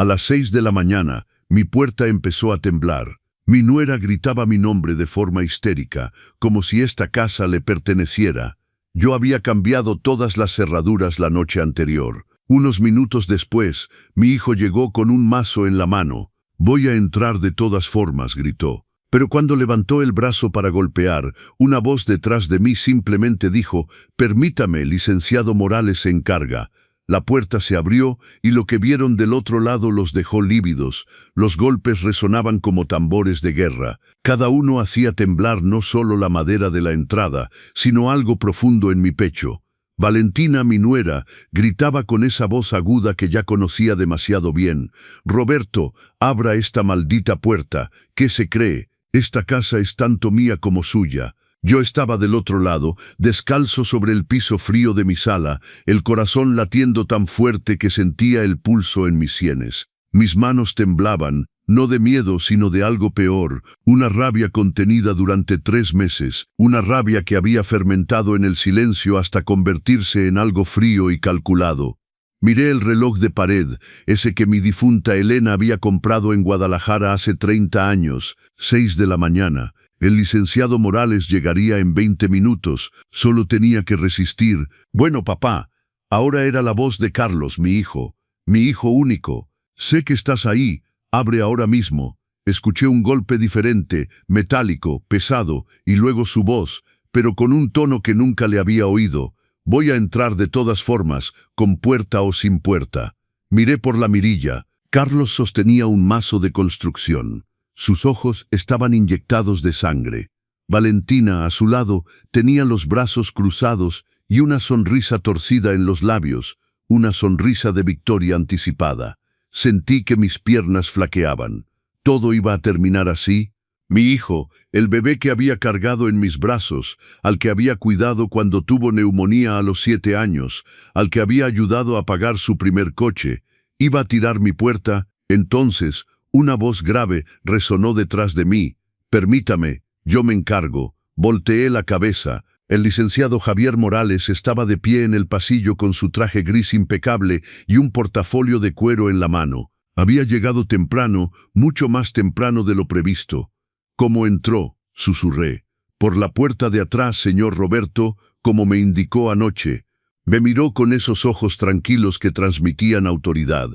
A las 6 de la mañana, mi puerta empezó a temblar. Mi nuera gritaba mi nombre de forma histérica, como si esta casa le perteneciera. Yo había cambiado todas las cerraduras la noche anterior. Unos minutos después, mi hijo llegó con un mazo en la mano. «Voy a entrar de todas formas», gritó. Pero cuando levantó el brazo para golpear, una voz detrás de mí simplemente dijo: «Permítame, licenciado Morales se encarga». La puerta se abrió y lo que vieron del otro lado los dejó lívidos. Los golpes resonaban como tambores de guerra. Cada uno hacía temblar no solo la madera de la entrada, sino algo profundo en mi pecho. Valentina, mi nuera, gritaba con esa voz aguda que ya conocía demasiado bien: «Roberto, abra esta maldita puerta. ¿Qué se cree? Esta casa es tanto mía como suya». Yo estaba del otro lado, descalzo sobre el piso frío de mi sala, el corazón latiendo tan fuerte que sentía el pulso en mis sienes. Mis manos temblaban, no de miedo sino de algo peor, una rabia contenida durante 3 meses, una rabia que había fermentado en el silencio hasta convertirse en algo frío y calculado. Miré el reloj de pared, ese que mi difunta Elena había comprado en Guadalajara hace 30 años, 6 de la mañana. El licenciado Morales llegaría en 20 minutos, solo tenía que resistir. «Bueno, papá». Ahora era la voz de Carlos, mi hijo único. «Sé que estás ahí, abre ahora mismo». Escuché un golpe diferente, metálico, pesado, y luego su voz, pero con un tono que nunca le había oído. «Voy a entrar de todas formas, con puerta o sin puerta». Miré por la mirilla. Carlos sostenía un mazo de construcción. Sus ojos estaban inyectados de sangre. Valentina, a su lado, tenía los brazos cruzados y una sonrisa torcida en los labios, una sonrisa de victoria anticipada. Sentí que mis piernas flaqueaban. ¿Todo iba a terminar así? Mi hijo, el bebé que había cargado en mis brazos, al que había cuidado cuando tuvo neumonía a los 7 años, al que había ayudado a pagar su primer coche, iba a tirar mi puerta. Entonces, una voz grave resonó detrás de mí. «Permítame, yo me encargo». Volteé la cabeza. El licenciado Javier Morales estaba de pie en el pasillo con su traje gris impecable y un portafolio de cuero en la mano. Había llegado temprano, mucho más temprano de lo previsto. «¿Cómo entró?», susurré. «Por la puerta de atrás, señor Roberto, como me indicó anoche». Me miró con esos ojos tranquilos que transmitían autoridad.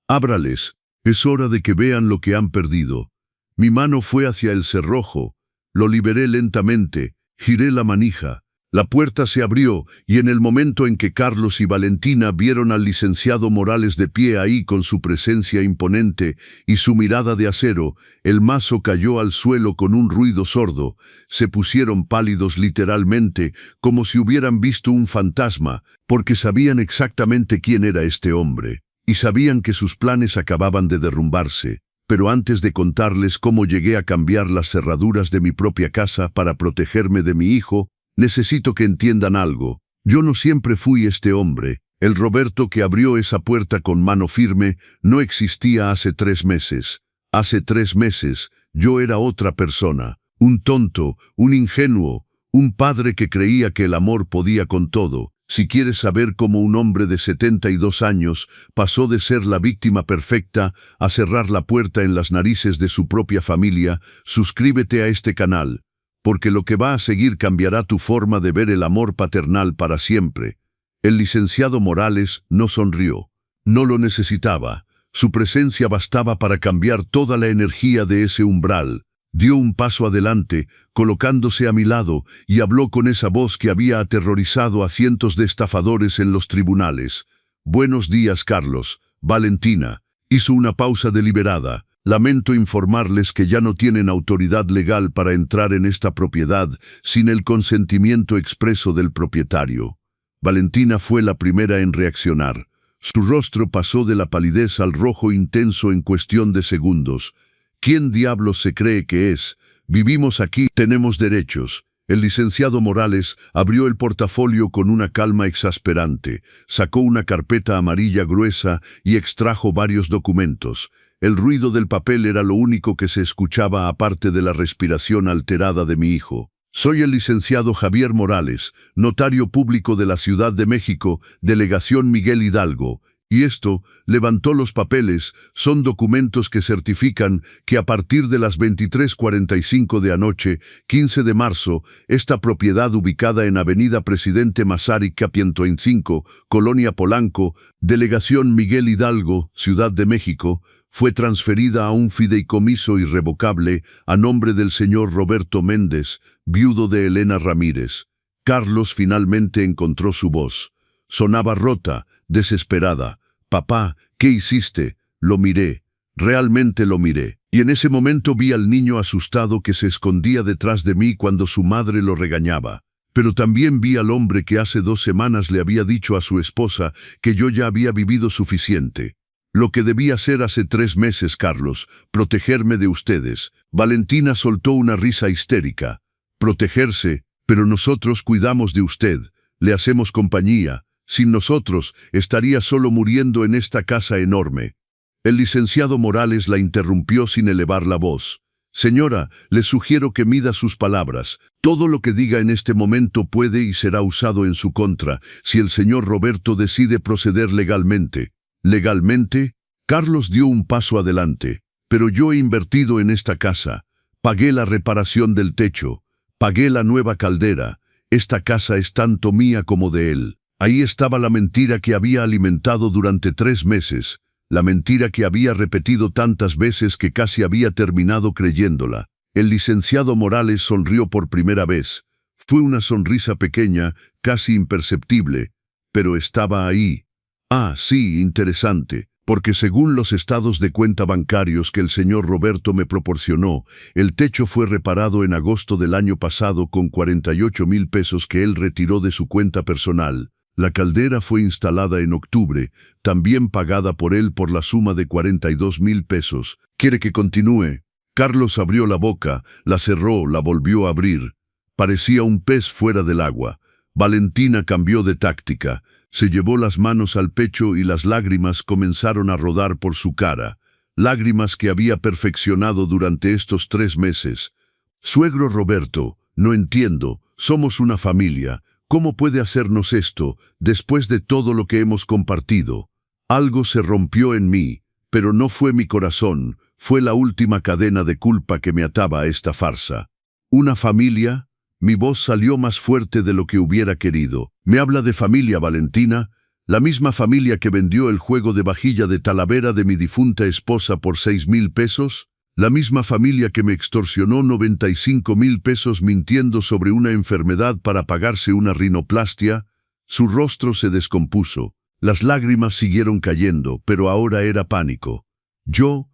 «Ábrales. Es hora de que vean lo que han perdido». Mi mano fue hacia el cerrojo. Lo liberé lentamente, giré la manija. La puerta se abrió y en el momento en que Carlos y Valentina vieron al licenciado Morales de pie ahí con su presencia imponente y su mirada de acero, el mazo cayó al suelo con un ruido sordo. Se pusieron pálidos literalmente, como si hubieran visto un fantasma, porque sabían exactamente quién era este hombre. Y sabían que sus planes acababan de derrumbarse. Pero antes de contarles cómo llegué a cambiar las cerraduras de mi propia casa para protegerme de mi hijo, necesito que entiendan algo. Yo no siempre fui este hombre. El Roberto que abrió esa puerta con mano firme no existía hace 3 meses. Hace 3 meses yo era otra persona. Un tonto, un ingenuo, un padre que creía que el amor podía con todo. Si quieres saber cómo un hombre de 72 años pasó de ser la víctima perfecta a cerrar la puerta en las narices de su propia familia, suscríbete a este canal, porque lo que va a seguir cambiará tu forma de ver el amor paternal para siempre. El licenciado Morales no sonrió. No lo necesitaba. Su presencia bastaba para cambiar toda la energía de ese umbral. Dio un paso adelante, colocándose a mi lado, y habló con esa voz que había aterrorizado a cientos de estafadores en los tribunales. «Buenos días, Carlos. Valentina». Hizo una pausa deliberada. «Lamento informarles que ya no tienen autoridad legal para entrar en esta propiedad sin el consentimiento expreso del propietario». Valentina fue la primera en reaccionar. Su rostro pasó de la palidez al rojo intenso en cuestión de segundos. «¿Quién diablos se cree que es? Vivimos aquí, tenemos derechos». El licenciado Morales abrió el portafolio con una calma exasperante, sacó una carpeta amarilla gruesa y extrajo varios documentos. El ruido del papel era lo único que se escuchaba aparte de la respiración alterada de mi hijo. «Soy el licenciado Javier Morales, notario público de la Ciudad de México, Delegación Miguel Hidalgo. Y esto, levantó los papeles, son documentos que certifican que a partir de las 23:45 de anoche, 15 de marzo, esta propiedad ubicada en Avenida Presidente Masaryk 105, Colonia Polanco, Delegación Miguel Hidalgo, Ciudad de México, fue transferida a un fideicomiso irrevocable a nombre del señor Roberto Méndez, viudo de Elena Ramírez. Carlos finalmente encontró su voz. Sonaba rota, desesperada. «Papá, ¿qué hiciste?» Lo miré, realmente lo miré. Y en ese momento vi al niño asustado que se escondía detrás de mí cuando su madre lo regañaba. Pero también vi al hombre que hace 2 semanas le había dicho a su esposa que yo ya había vivido suficiente. Lo que debía hacer hace 3 meses, Carlos, protegerme de ustedes. Valentina soltó una risa histérica. Protegerse, pero nosotros cuidamos de usted, le hacemos compañía. Sin nosotros, estaría solo muriendo en esta casa enorme. El licenciado Morales la interrumpió sin elevar la voz. Señora, le sugiero que mida sus palabras. Todo lo que diga en este momento puede y será usado en su contra, si el señor Roberto decide proceder legalmente. ¿Legalmente? Carlos dio un paso adelante. Pero yo he invertido en esta casa. Pagué la reparación del techo. Pagué la nueva caldera. Esta casa es tanto mía como de él. Ahí estaba la mentira que había alimentado durante 3 meses, la mentira que había repetido tantas veces que casi había terminado creyéndola. El licenciado Morales sonrió por primera vez. Fue una sonrisa pequeña, casi imperceptible, pero estaba ahí. Ah, sí, interesante, porque según los estados de cuenta bancarios que el señor Roberto me proporcionó, el techo fue reparado en agosto del año pasado con 48,000 pesos que él retiró de su cuenta personal. La caldera fue instalada en octubre, también pagada por él por la suma de 42,000 pesos. ¿Quiere que continúe? Carlos abrió la boca, la cerró, la volvió a abrir. Parecía un pez fuera del agua. Valentina cambió de táctica. Se llevó las manos al pecho y las lágrimas comenzaron a rodar por su cara. Lágrimas que había perfeccionado durante estos 3 meses. Suegro Roberto, no entiendo, somos una familia. ¿Cómo puede hacernos esto, después de todo lo que hemos compartido? Algo se rompió en mí, pero no fue mi corazón, fue la última cadena de culpa que me ataba a esta farsa. ¿Una familia? Mi voz salió más fuerte de lo que hubiera querido. ¿Me habla de familia, Valentina? ¿La misma familia que vendió el juego de vajilla de Talavera de mi difunta esposa por 6,000 pesos? ¿La misma familia que me extorsionó 95,000 pesos mintiendo sobre una enfermedad para pagarse una rinoplastia? Su rostro se descompuso. Las lágrimas siguieron cayendo, pero ahora era pánico. Yo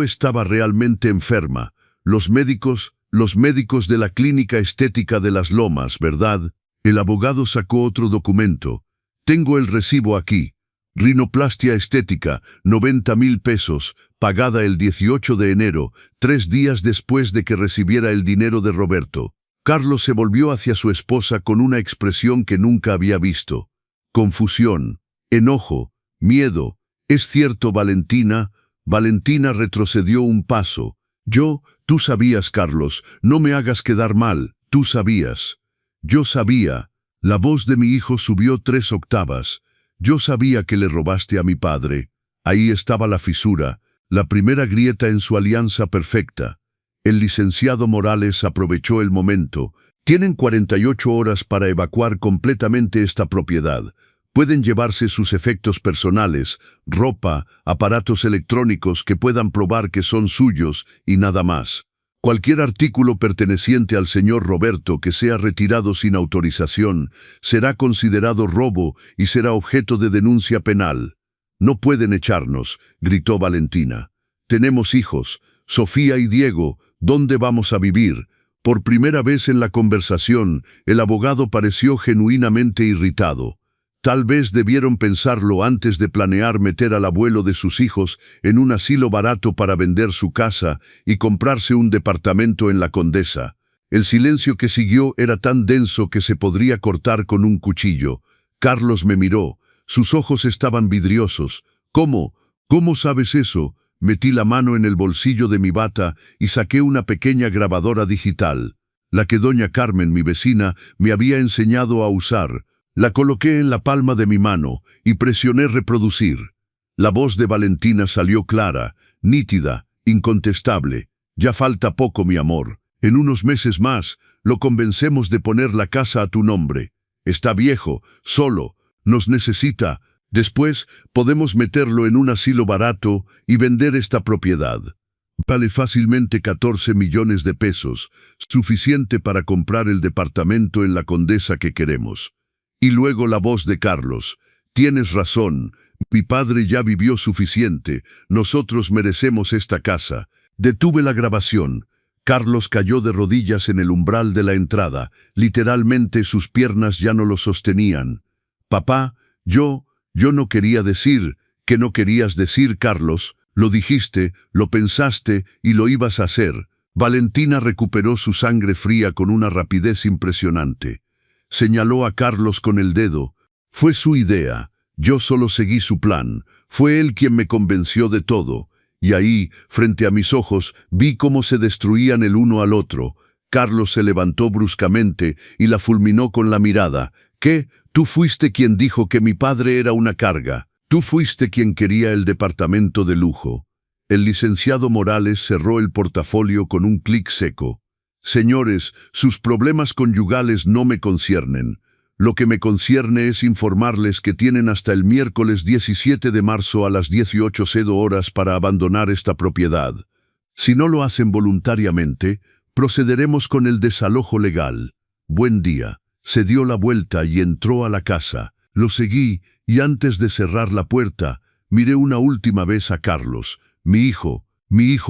estaba realmente enferma. Los médicos de la Clínica Estética de las Lomas, ¿verdad? El abogado sacó otro documento. Tengo el recibo aquí. Rinoplastia estética, 90,000 pesos, pagada el 18 de enero, 3 días después de que recibiera el dinero de Roberto. Carlos se volvió hacia su esposa con una expresión que nunca había visto. Confusión, enojo, miedo. ¿Es cierto, Valentina? Valentina retrocedió un paso. Tú sabías, Carlos, no me hagas quedar mal, tú sabías. Yo sabía. La voz de mi hijo subió 3 octavas. Yo sabía que le robaste a mi padre. Ahí estaba la fisura, la primera grieta en su alianza perfecta. El licenciado Morales aprovechó el momento. Tienen 48 horas para evacuar completamente esta propiedad. Pueden llevarse sus efectos personales, ropa, aparatos electrónicos que puedan probar que son suyos y nada más. Cualquier artículo perteneciente al señor Roberto que sea retirado sin autorización será considerado robo y será objeto de denuncia penal. No pueden echarnos, gritó Valentina. Tenemos hijos, Sofía y Diego, ¿dónde vamos a vivir? Por primera vez en la conversación, el abogado pareció genuinamente irritado. Tal vez debieron pensarlo antes de planear meter al abuelo de sus hijos en un asilo barato para vender su casa y comprarse un departamento en la Condesa. El silencio que siguió era tan denso que se podría cortar con un cuchillo. Carlos me miró. Sus ojos estaban vidriosos. ¿Cómo? ¿Cómo sabes eso? Metí la mano en el bolsillo de mi bata y saqué una pequeña grabadora digital, la que doña Carmen, mi vecina, me había enseñado a usar. La coloqué en la palma de mi mano y presioné reproducir. La voz de Valentina salió clara, nítida, incontestable. Ya falta poco, mi amor. En unos meses más, lo convencemos de poner la casa a tu nombre. Está viejo, solo, nos necesita. Después, podemos meterlo en un asilo barato y vender esta propiedad. Vale fácilmente 14 millones de pesos, suficiente para comprar el departamento en la Condesa que queremos. Y luego la voz de Carlos. Tienes razón, mi padre ya vivió suficiente, nosotros merecemos esta casa. Detuve la grabación. Carlos cayó de rodillas en el umbral de la entrada. Literalmente sus piernas ya no lo sostenían. Papá, yo no quería decir. ¿Qué no querías decir, Carlos? Lo dijiste, lo pensaste y lo ibas a hacer. Valentina recuperó su sangre fría con una rapidez impresionante. Señaló a Carlos con el dedo. Fue su idea. Yo solo seguí su plan. Fue él quien me convenció de todo. Y ahí, frente a mis ojos, vi cómo se destruían el uno al otro. Carlos se levantó bruscamente y la fulminó con la mirada. ¿Qué? Tú fuiste quien dijo que mi padre era una carga. Tú fuiste quien quería el departamento de lujo. El licenciado Morales cerró el portafolio con un clic seco. Señores, sus problemas conyugales no me conciernen. Lo que me concierne es informarles que tienen hasta el miércoles 17 de marzo a las 18:00 horas para abandonar esta propiedad. Si no lo hacen voluntariamente, procederemos con el desalojo legal. Buen día. Se dio la vuelta y entró a la casa. Lo seguí y antes de cerrar la puerta, miré una última vez a Carlos, mi hijo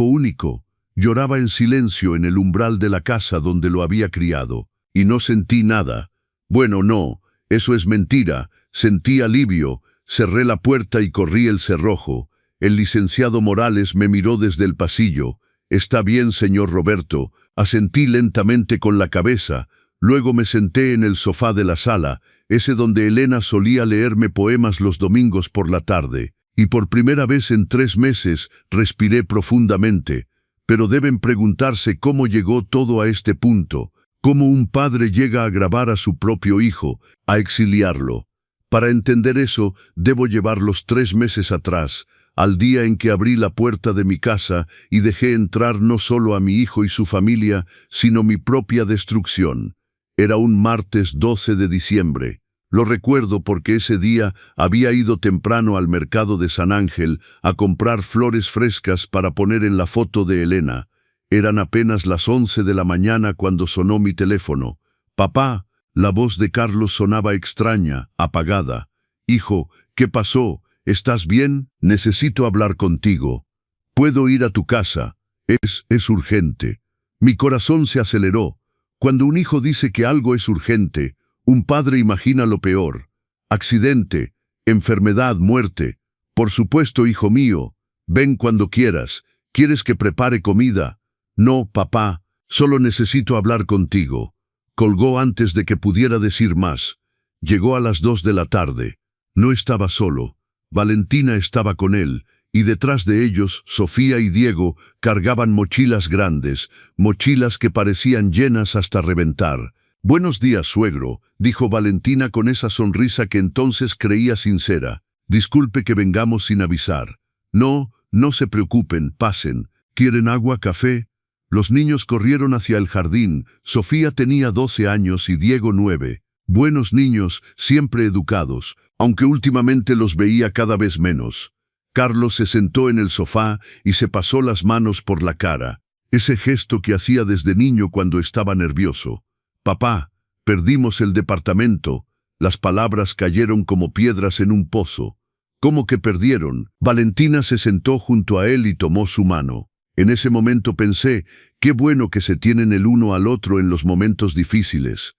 único. Lloraba en silencio en el umbral de la casa donde lo había criado, y no sentí nada. Bueno, no, eso es mentira. Sentí alivio, cerré la puerta y corrí el cerrojo. El licenciado Morales me miró desde el pasillo. Está bien, señor Roberto, asentí lentamente con la cabeza. Luego me senté en el sofá de la sala, ese donde Elena solía leerme poemas los domingos por la tarde, y por primera vez en 3 meses respiré profundamente. Pero deben preguntarse cómo llegó todo a este punto. Cómo un padre llega a grabar a su propio hijo, a exiliarlo. Para entender eso, debo llevarlos 3 meses atrás, al día en que abrí la puerta de mi casa y dejé entrar no solo a mi hijo y su familia, sino mi propia destrucción. Era un martes 12 de diciembre. Lo recuerdo porque ese día había ido temprano al mercado de San Ángel a comprar flores frescas para poner en la foto de Elena. Eran apenas las 11 de la mañana cuando sonó mi teléfono. «Papá», la voz de Carlos sonaba extraña, apagada. «Hijo, ¿qué pasó? ¿Estás bien? Necesito hablar contigo. ¿Puedo ir a tu casa? Es urgente». Mi corazón se aceleró. Cuando un hijo dice que algo es urgente, un padre imagina lo peor. Accidente, enfermedad, muerte. «Por supuesto, hijo mío. Ven cuando quieras. ¿Quieres que prepare comida?» «No, papá, solo necesito hablar contigo». Colgó antes de que pudiera decir más. Llegó a las 2 de la tarde. No estaba solo. Valentina estaba con él, y detrás de ellos, Sofía y Diego cargaban mochilas grandes, mochilas que parecían llenas hasta reventar. «Buenos días, suegro», dijo Valentina con esa sonrisa que entonces creía sincera. «Disculpe que vengamos sin avisar». «No, no se preocupen, pasen. ¿Quieren agua, café?» Los niños corrieron hacia el jardín. Sofía tenía 12 años y Diego 9. Buenos niños, siempre educados, aunque últimamente los veía cada vez menos. Carlos se sentó en el sofá y se pasó las manos por la cara. Ese gesto que hacía desde niño cuando estaba nervioso. «Papá, perdimos el departamento». Las palabras cayeron como piedras en un pozo. «¿Cómo que perdieron?» Valentina se sentó junto a él y tomó su mano. En ese momento pensé, qué bueno que se tienen el uno al otro en los momentos difíciles.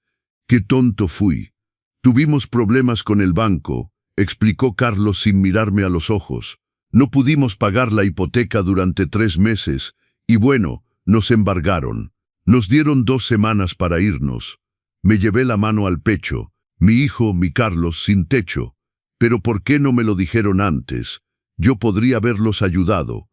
Qué tonto fui. Tuvimos problemas con el banco, explicó Carlos sin mirarme a los ojos. No pudimos pagar la hipoteca durante 3 meses, y bueno, nos embargaron. Nos dieron 2 semanas para irnos. Me llevé la mano al pecho. Mi hijo, mi Carlos, sin techo. Pero ¿por qué no me lo dijeron antes? Yo podría haberlos ayudado.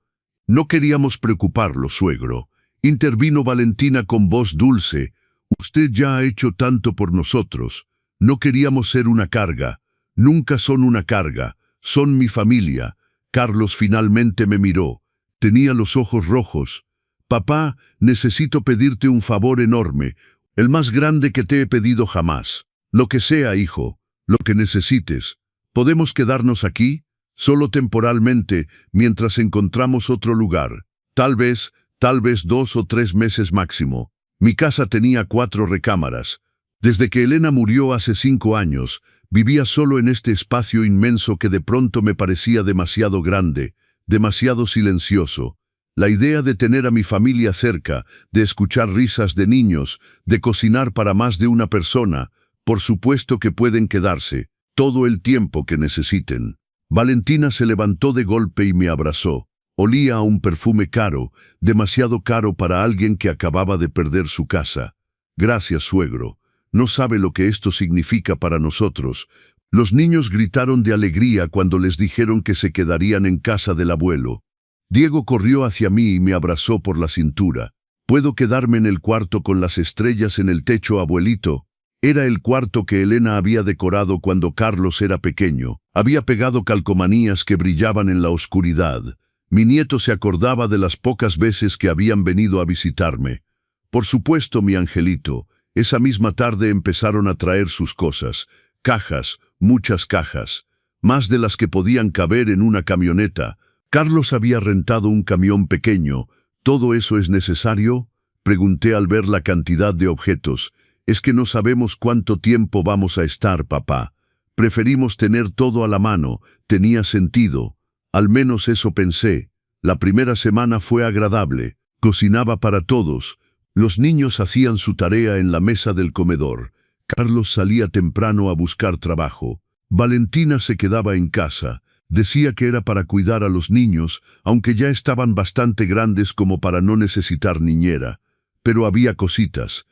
No queríamos preocuparlo, suegro. Intervino Valentina con voz dulce. Usted ya ha hecho tanto por nosotros. No queríamos ser una carga. Nunca son una carga. Son mi familia. Carlos finalmente me miró. Tenía los ojos rojos. Papá, necesito pedirte un favor enorme, el más grande que te he pedido jamás. Lo que sea, hijo, lo que necesites. ¿Podemos quedarnos aquí? Solo temporalmente, mientras encontramos otro lugar. Tal vez 2 o 3 meses máximo. Mi casa tenía 4 recámaras. Desde que Elena murió hace 5 años, vivía solo en este espacio inmenso que de pronto me parecía demasiado grande, demasiado silencioso. La idea de tener a mi familia cerca, de escuchar risas de niños, de cocinar para más de una persona, por supuesto que pueden quedarse, todo el tiempo que necesiten. Valentina se levantó de golpe y me abrazó. Olía a un perfume caro, demasiado caro para alguien que acababa de perder su casa. Gracias, suegro. No sabe lo que esto significa para nosotros. Los niños gritaron de alegría cuando les dijeron que se quedarían en casa del abuelo. Diego corrió hacia mí y me abrazó por la cintura. ¿Puedo quedarme en el cuarto con las estrellas en el techo, abuelito? Era el cuarto que Elena había decorado cuando Carlos era pequeño. Había pegado calcomanías que brillaban en la oscuridad. Mi nieto se acordaba de las pocas veces que habían venido a visitarme. Por supuesto, mi angelito. Esa misma tarde empezaron a traer sus cosas. Cajas, muchas cajas. Más de las que podían caber en una camioneta. Carlos había rentado un camión pequeño. ¿Todo eso es necesario? Pregunté al ver la cantidad de objetos. Es que no sabemos cuánto tiempo vamos a estar, papá. Preferimos tener todo a la mano. Tenía sentido. Al menos eso pensé. La primera semana fue agradable. Cocinaba para todos. Los niños hacían su tarea en la mesa del comedor. Carlos salía temprano a buscar trabajo. Valentina se quedaba en casa. Decía que era para cuidar a los niños, aunque ya estaban bastante grandes como para no necesitar niñera. Pero había cositas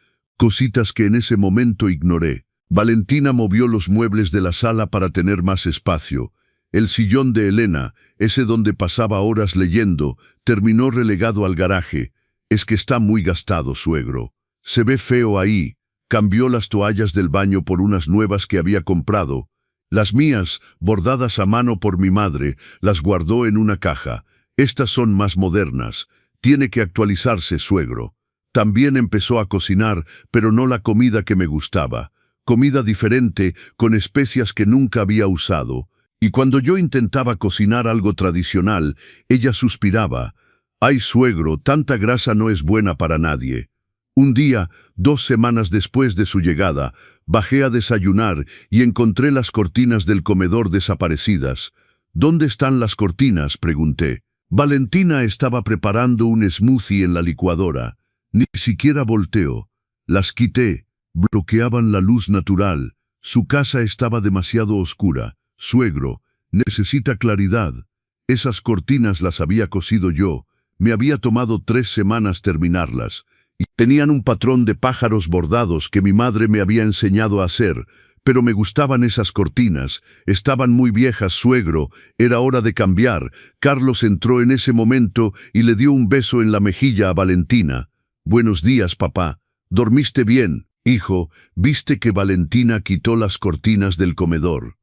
que en ese momento ignoré. Valentina movió los muebles de la sala para tener más espacio. El sillón de Elena, ese donde pasaba horas leyendo, terminó relegado al garaje. Es que está muy gastado, suegro. Se ve feo ahí. Cambió las toallas del baño por unas nuevas que había comprado. Las mías, bordadas a mano por mi madre, las guardó en una caja. Estas son más modernas. Tiene que actualizarse, suegro. También empezó a cocinar, pero no la comida que me gustaba. Comida diferente, con especias que nunca había usado. Y cuando yo intentaba cocinar algo tradicional, ella suspiraba. «Ay, suegro, tanta grasa no es buena para nadie». Un día, 2 semanas después de su llegada, bajé a desayunar y encontré las cortinas del comedor desaparecidas. «¿Dónde están las cortinas?», pregunté. Valentina estaba preparando un smoothie en la licuadora. Ni siquiera volteó. Las quité. Bloqueaban la luz natural. Su casa estaba demasiado oscura. «Suegro, necesita claridad». Esas cortinas las había cosido yo. Me había tomado 3 semanas terminarlas. Y tenían un patrón de pájaros bordados que mi madre me había enseñado a hacer. Pero me gustaban esas cortinas. Estaban muy viejas, suegro. Era hora de cambiar. Carlos entró en ese momento y le dio un beso en la mejilla a Valentina. «Buenos días, papá. ¿Dormiste bien?» «Hijo, ¿viste que Valentina quitó las cortinas del comedor?»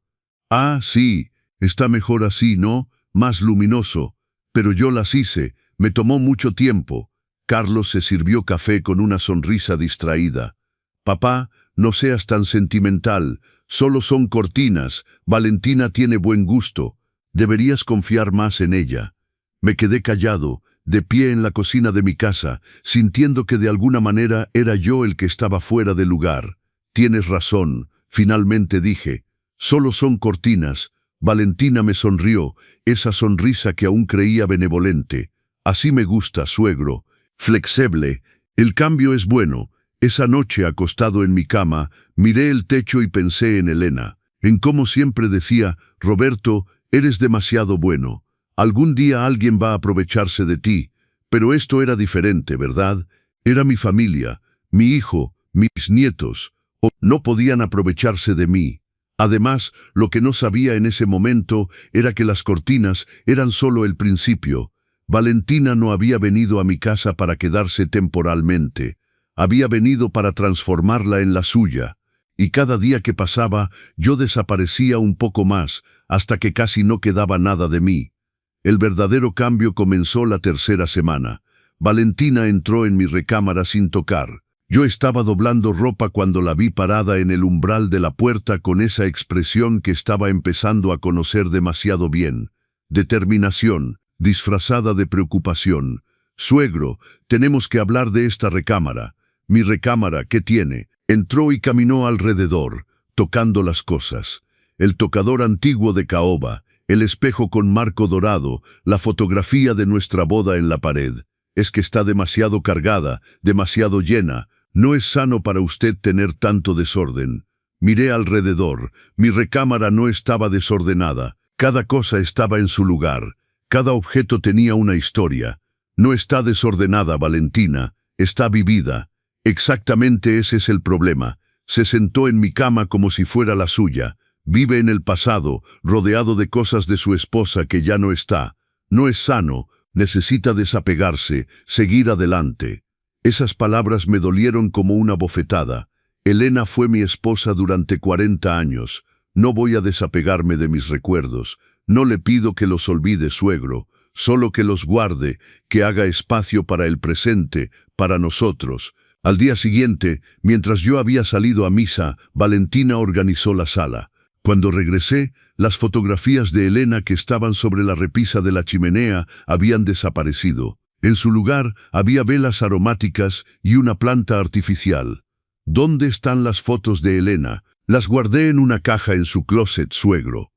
«Ah, sí. Está mejor así, ¿no? Más luminoso. Pero yo las hice. Me tomó mucho tiempo». Carlos se sirvió café con una sonrisa distraída. «Papá, no seas tan sentimental. Solo son cortinas. Valentina tiene buen gusto. Deberías confiar más en ella». Me quedé callado, de pie en la cocina de mi casa, sintiendo que de alguna manera era yo el que estaba fuera de lugar. «Tienes razón», finalmente dije. «Solo son cortinas». Valentina me sonrió, esa sonrisa que aún creía benevolente. «Así me gusta, suegro. Flexible. El cambio es bueno». Esa noche, acostado en mi cama, miré el techo y pensé en Elena, en cómo siempre decía: «Roberto, eres demasiado bueno. Algún día alguien va a aprovecharse de ti». Pero esto era diferente, ¿verdad? Era mi familia, mi hijo, mis nietos. No podían aprovecharse de mí. Además, lo que no sabía en ese momento era que las cortinas eran solo el principio. Valentina no había venido a mi casa para quedarse temporalmente. Había venido para transformarla en la suya. Y cada día que pasaba, yo desaparecía un poco más, hasta que casi no quedaba nada de mí. El verdadero cambio comenzó la tercera semana. Valentina entró en mi recámara sin tocar. Yo estaba doblando ropa cuando la vi parada en el umbral de la puerta con esa expresión que estaba empezando a conocer demasiado bien. Determinación, disfrazada de preocupación. «Suegro, tenemos que hablar de esta recámara». «¿Mi recámara qué tiene?» Entró y caminó alrededor, tocando las cosas. El tocador antiguo de caoba, el espejo con marco dorado, la fotografía de nuestra boda en la pared. «Es que está demasiado cargada, demasiado llena. No es sano para usted tener tanto desorden». Miré alrededor. Mi recámara no estaba desordenada. Cada cosa estaba en su lugar. Cada objeto tenía una historia. «No está desordenada, Valentina. Está vivida». Exactamente ese es el problema. Se sentó en mi cama como si fuera la suya. Vive en el pasado, rodeado de cosas de su esposa que ya no está. No es sano. Necesita desapegarse, seguir adelante. Esas palabras me dolieron como una bofetada. Elena fue mi esposa durante 40 años. No voy a desapegarme de mis recuerdos. No le pido que los olvide, suegro. Solo que los guarde, que haga espacio para el presente, para nosotros. Al día siguiente, mientras yo había salido a misa, Valentina organizó la sala. Cuando regresé, las fotografías de Elena que estaban sobre la repisa de la chimenea habían desaparecido. En su lugar había velas aromáticas y una planta artificial. ¿Dónde están las fotos de Elena? Las guardé en una caja en su closet, suegro.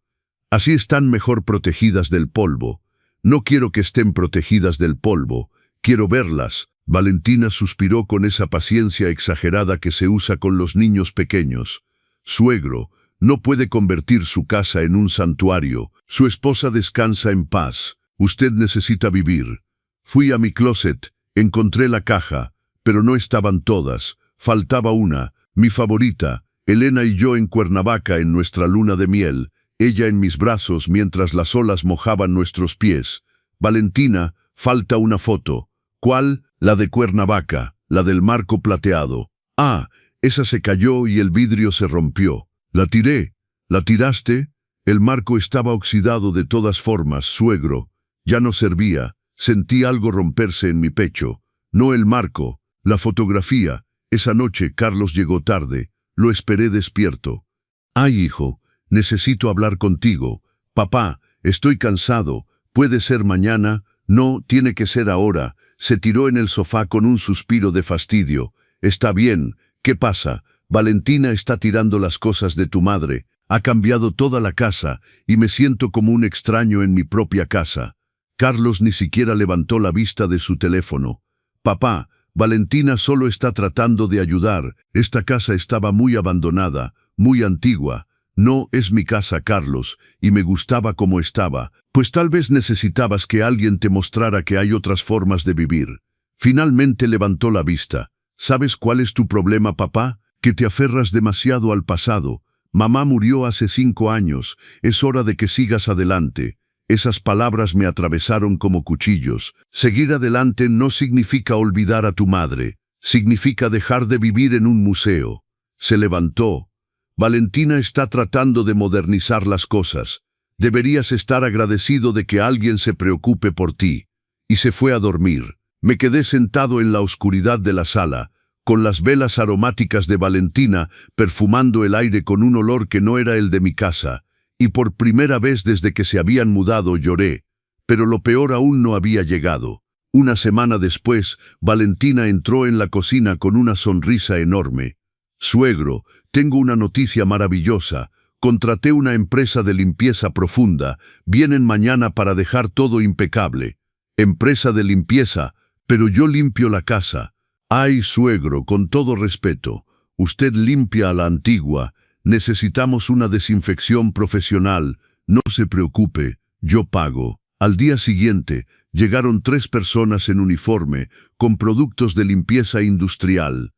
Así están mejor protegidas del polvo. No quiero que estén protegidas del polvo. Quiero verlas. Valentina suspiró con esa paciencia exagerada que se usa con los niños pequeños. Suegro, no puede convertir su casa en un santuario. Su esposa descansa en paz. Usted necesita vivir. Fui a mi closet, encontré la caja, pero no estaban todas. Faltaba una, mi favorita, Elena y yo en Cuernavaca en nuestra luna de miel, ella en mis brazos mientras las olas mojaban nuestros pies. Valentina, falta una foto. ¿Cuál? La de Cuernavaca, la del marco plateado. Ah, esa se cayó y el vidrio se rompió. La tiré. ¿La tiraste? El marco estaba oxidado de todas formas, suegro. Ya no servía. Sentí algo romperse en mi pecho. No el marco, la fotografía. Esa noche Carlos llegó tarde. Lo esperé despierto. «Ay, hijo, necesito hablar contigo. Papá, estoy cansado. ¿Puede ser mañana?» «No, tiene que ser ahora». Se tiró en el sofá con un suspiro de fastidio. «Está bien. ¿Qué pasa? Valentina está tirando las cosas de tu madre. Ha cambiado toda la casa y me siento como un extraño en mi propia casa». Carlos ni siquiera levantó la vista de su teléfono. «Papá, Valentina solo está tratando de ayudar. Esta casa estaba muy abandonada, muy antigua». «No, es mi casa, Carlos, y me gustaba como estaba. Pues tal vez necesitabas que alguien te mostrara que hay otras formas de vivir». Finalmente levantó la vista. «¿Sabes cuál es tu problema, papá? Que te aferras demasiado al pasado. Mamá murió hace 5 años. Es hora de que sigas adelante». Esas palabras me atravesaron como cuchillos. Seguir adelante no significa olvidar a tu madre. Significa dejar de vivir en un museo. Se levantó. «Valentina está tratando de modernizar las cosas. Deberías estar agradecido de que alguien se preocupe por ti». Y se fue a dormir. Me quedé sentado en la oscuridad de la sala, con las velas aromáticas de Valentina perfumando el aire con un olor que no era el de mi casa. Y por primera vez desde que se habían mudado lloré. Pero lo peor aún no había llegado. Una semana después, Valentina entró en la cocina con una sonrisa enorme. «Suegro, tengo una noticia maravillosa. Contraté una empresa de limpieza profunda. Vienen mañana para dejar todo impecable». «Empresa de limpieza, pero yo limpio la casa». «Ay, suegro, con todo respeto, usted limpia a la antigua. Necesitamos una desinfección profesional. No se preocupe, yo pago». Al día siguiente, llegaron 3 personas en uniforme, con productos de limpieza industrial.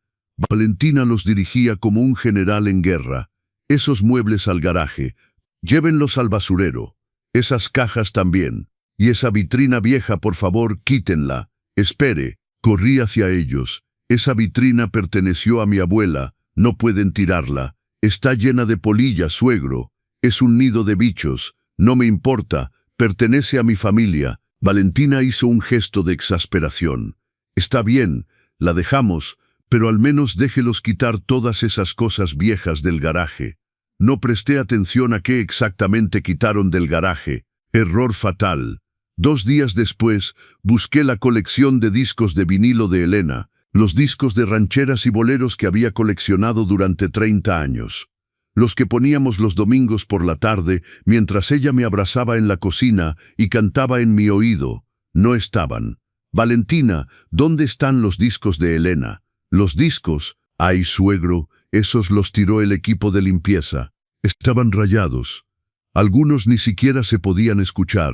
Valentina los dirigía como un general en guerra. «Esos muebles al garaje. Llévenlos al basurero. Esas cajas también. Y esa vitrina vieja, por favor, quítenla». «Espere». Corrí hacia ellos. «Esa vitrina perteneció a mi abuela. No pueden tirarla. Está llena de polillas, suegro. Es un nido de bichos. No me importa, Pertenece a mi familia. Valentina hizo un gesto de exasperación. Está bien, la dejamos, pero al menos déjelos quitar todas esas cosas viejas del garaje. No presté atención a qué exactamente quitaron del garaje. Error fatal. 2 días después, busqué la colección de discos de vinilo de Elena, los discos de rancheras y boleros que había coleccionado durante 30 años. Los que poníamos los domingos por la tarde, mientras ella me abrazaba en la cocina y cantaba en mi oído. No estaban. Valentina, ¿dónde están los discos de Elena? Los discos, ay suegro, esos los tiró el equipo de limpieza. Estaban rayados. Algunos ni siquiera se podían escuchar.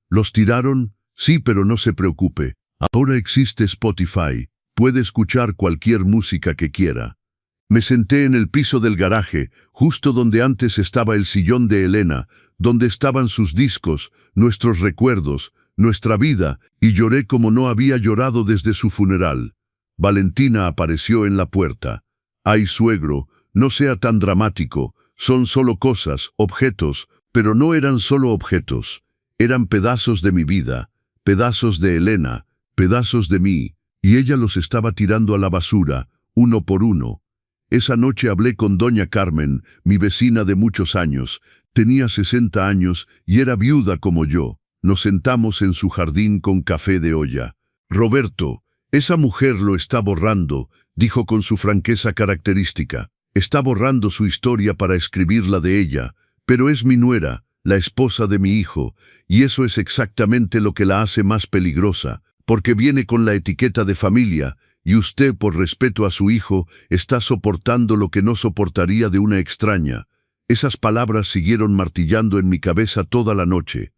¿Los tiraron? Sí, pero no se preocupe. Ahora existe Spotify. Puede escuchar cualquier música que quiera. Me senté en el piso del garaje, justo donde antes estaba el sillón de Elena, donde estaban sus discos, nuestros recuerdos, nuestra vida, y lloré como no había llorado desde su funeral. Valentina apareció en la puerta. Ay, suegro, no sea tan dramático. Son solo cosas, objetos, pero no eran solo objetos. Eran pedazos de mi vida, pedazos de Elena, pedazos de mí, y ella los estaba tirando a la basura, uno por uno. Esa noche hablé con doña Carmen, mi vecina de muchos años. Tenía 60 años y era viuda como yo. Nos sentamos en su jardín con café de olla. Roberto, esa mujer lo está borrando, dijo con su franqueza característica. Está borrando su historia para escribir la de ella, pero es mi nuera, la esposa de mi hijo, y eso es exactamente lo que la hace más peligrosa, porque viene con la etiqueta de familia, y usted, por respeto a su hijo, está soportando lo que no soportaría de una extraña. Esas palabras siguieron martillando en mi cabeza toda la noche.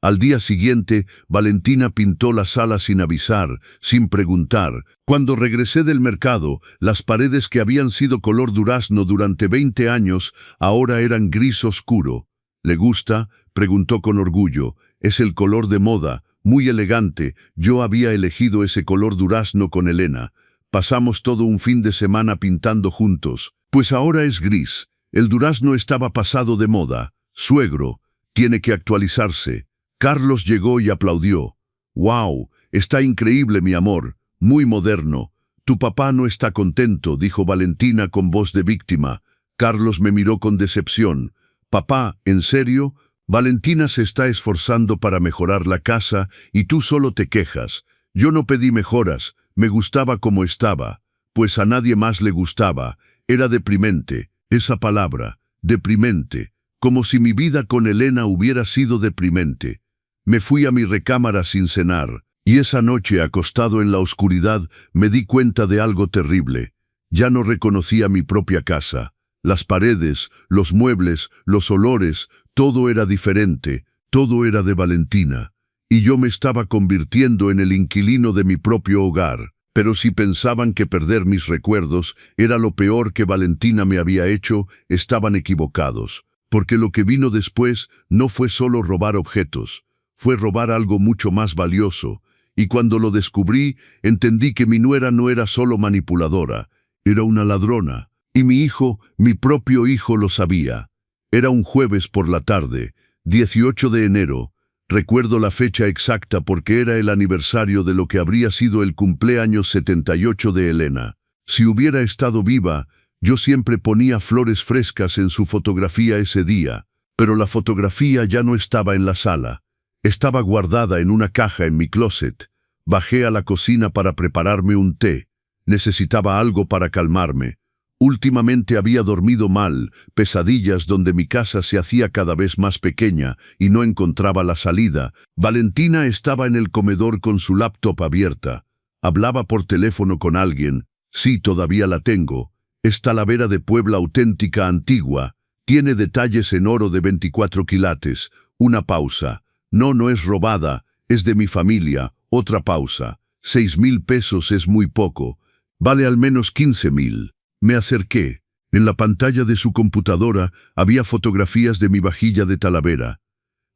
Al día siguiente, Valentina pintó la sala sin avisar, sin preguntar. Cuando regresé del mercado, las paredes que habían sido color durazno durante 20 años, ahora eran gris oscuro. ¿Le gusta?, preguntó con orgullo. Es el color de moda. Muy elegante, yo había elegido ese color durazno con Elena. Pasamos todo un fin de semana pintando juntos. Pues ahora es gris. El durazno estaba pasado de moda. Suegro, tiene que actualizarse. Carlos llegó y aplaudió. «¡Wow! Está increíble, mi amor. Muy moderno. Tu papá no está contento», dijo Valentina con voz de víctima. Carlos me miró con decepción. «Papá, ¿en serio? Valentina se está esforzando para mejorar la casa y tú solo te quejas. Yo no pedí mejoras, me gustaba como estaba. Pues a nadie más le gustaba. Era deprimente, esa palabra, deprimente. Como si mi vida con Elena hubiera sido deprimente. Me fui a mi recámara sin cenar, y esa noche, acostado en la oscuridad, me di cuenta de algo terrible. Ya no reconocía mi propia casa. Las paredes, los muebles, los olores, todo era diferente, todo era de Valentina. Y yo me estaba convirtiendo en el inquilino de mi propio hogar. Pero si pensaban que perder mis recuerdos era lo peor que Valentina me había hecho, estaban equivocados. Porque lo que vino después no fue solo robar objetos, fue robar algo mucho más valioso. Y cuando lo descubrí, entendí que mi nuera no era solo manipuladora, era una ladrona. Y mi hijo, mi propio hijo, lo sabía. Era un jueves por la tarde, 18 de enero. Recuerdo la fecha exacta porque era el aniversario de lo que habría sido el cumpleaños 78 de Elena. Si hubiera estado viva, yo siempre ponía flores frescas en su fotografía ese día, pero la fotografía ya no estaba en la sala. Estaba guardada en una caja en mi closet. Bajé a la cocina para prepararme un té. Necesitaba algo para calmarme. Últimamente había dormido mal, pesadillas donde mi casa se hacía cada vez más pequeña y no encontraba la salida. Valentina estaba en el comedor con su laptop abierta. Hablaba por teléfono con alguien. Sí, todavía la tengo. Es Talavera de Puebla auténtica antigua. Tiene detalles en oro de 24 quilates. Una pausa. No, no es robada. Es de mi familia. Otra pausa. 6,000 pesos es muy poco. Vale al menos 15,000. Me acerqué. En la pantalla de su computadora había fotografías de mi vajilla de Talavera.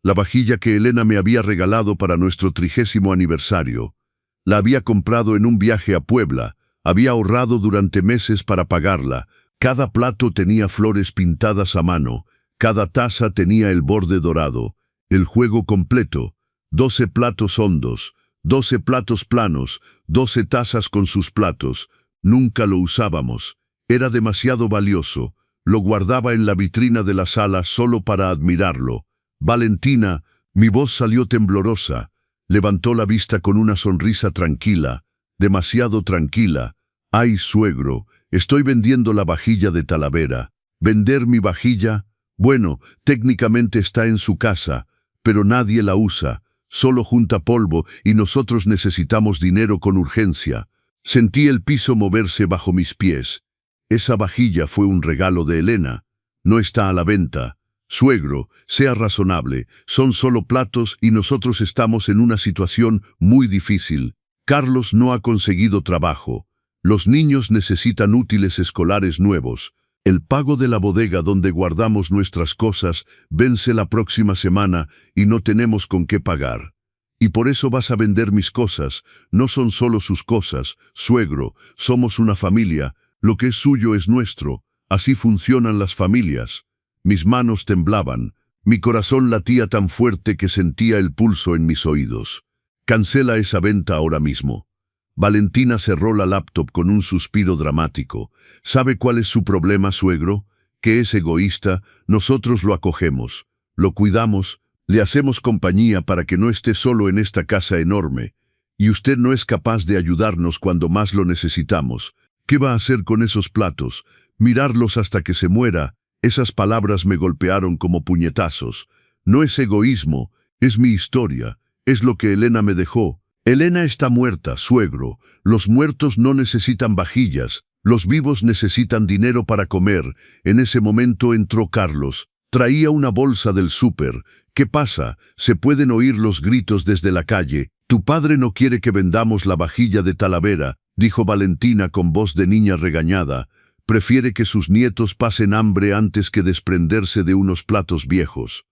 La vajilla que Elena me había regalado para nuestro 30º aniversario. La había comprado en un viaje a Puebla. Había ahorrado durante meses para pagarla. Cada plato tenía flores pintadas a mano. Cada taza tenía el borde dorado. El juego completo, 12 platos hondos, 12 platos planos, 12 tazas con sus platos. Nunca lo usábamos. Era demasiado valioso. Lo guardaba en la vitrina de la sala solo para admirarlo. Valentina, mi voz salió temblorosa. Levantó la vista con una sonrisa tranquila, demasiado tranquila. Ay, suegro, estoy vendiendo la vajilla de Talavera. ¿Vender mi vajilla? Bueno, técnicamente está en su casa, pero nadie la usa. Solo junta polvo y nosotros necesitamos dinero con urgencia. Sentí el piso moverse bajo mis pies. Esa vajilla fue un regalo de Elena. No está a la venta. Suegro, sea razonable. Son solo platos y nosotros estamos en una situación muy difícil. Carlos no ha conseguido trabajo. Los niños necesitan útiles escolares nuevos. El pago de la bodega donde guardamos nuestras cosas vence la próxima semana y no tenemos con qué pagar. Y por eso vas a vender mis cosas. No son solo sus cosas, suegro. Somos una familia. Lo que es suyo es nuestro. Así funcionan las familias. Mis manos temblaban. Mi corazón latía tan fuerte que sentía el pulso en mis oídos. Cancela esa venta ahora mismo. Valentina cerró la laptop con un suspiro dramático. ¿Sabe cuál es su problema, suegro? Que es egoísta. Nosotros lo acogemos, lo cuidamos, le hacemos compañía para que no esté solo en esta casa enorme. Y usted no es capaz de ayudarnos cuando más lo necesitamos. ¿Qué va a hacer con esos platos? Mirarlos hasta que se muera. Esas palabras me golpearon como puñetazos. No es egoísmo, es mi historia, es lo que Elena me dejó. Elena está muerta, suegro. Los muertos no necesitan vajillas. Los vivos necesitan dinero para comer. En ese momento entró Carlos. Traía una bolsa del súper. ¿Qué pasa? Se pueden oír los gritos desde la calle. Tu padre no quiere que vendamos la vajilla de Talavera, dijo Valentina con voz de niña regañada. Prefiere que sus nietos pasen hambre antes que desprenderse de unos platos viejos.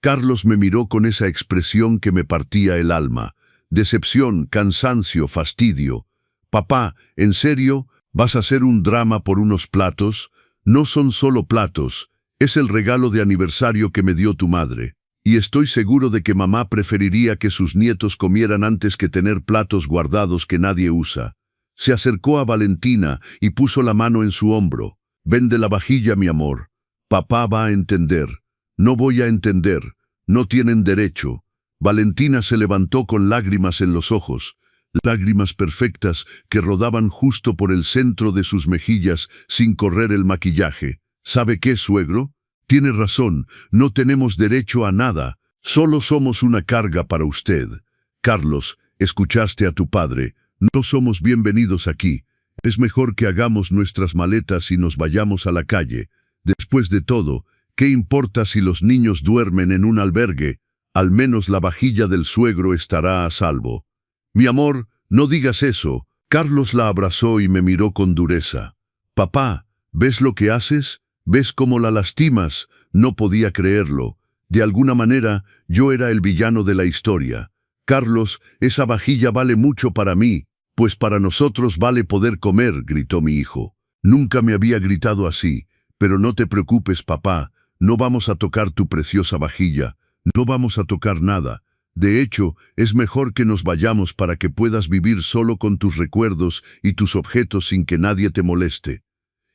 Carlos me miró con esa expresión que me partía el alma. Decepción, cansancio, fastidio. Papá, ¿en serio? ¿Vas a hacer un drama por unos platos? No son solo platos, es el regalo de aniversario que me dio tu madre. Y estoy seguro de que mamá preferiría que sus nietos comieran antes que tener platos guardados que nadie usa. Se acercó a Valentina y puso la mano en su hombro. Vende la vajilla, mi amor. Papá va a entender. No voy a entender. No tienen derecho. Valentina se levantó con lágrimas en los ojos, lágrimas perfectas que rodaban justo por el centro de sus mejillas sin correr el maquillaje. ¿Sabe qué, suegro? Tiene razón, no tenemos derecho a nada, solo somos una carga para usted. Carlos, escuchaste a tu padre, no somos bienvenidos aquí. Es mejor que hagamos nuestras maletas y nos vayamos a la calle. Después de todo, ¿qué importa si los niños duermen en un albergue? Al menos la vajilla del suegro estará a salvo. Mi amor, no digas eso. Carlos la abrazó y me miró con dureza. Papá, ¿ves lo que haces? ¿Ves cómo la lastimas? No podía creerlo. De alguna manera, yo era el villano de la historia. Carlos, esa vajilla vale mucho para mí, pues para nosotros vale poder comer, gritó mi hijo. Nunca me había gritado así, pero no te preocupes, papá, no vamos a tocar tu preciosa vajilla. No vamos a tocar nada. De hecho, es mejor que nos vayamos para que puedas vivir solo con tus recuerdos y tus objetos sin que nadie te moleste.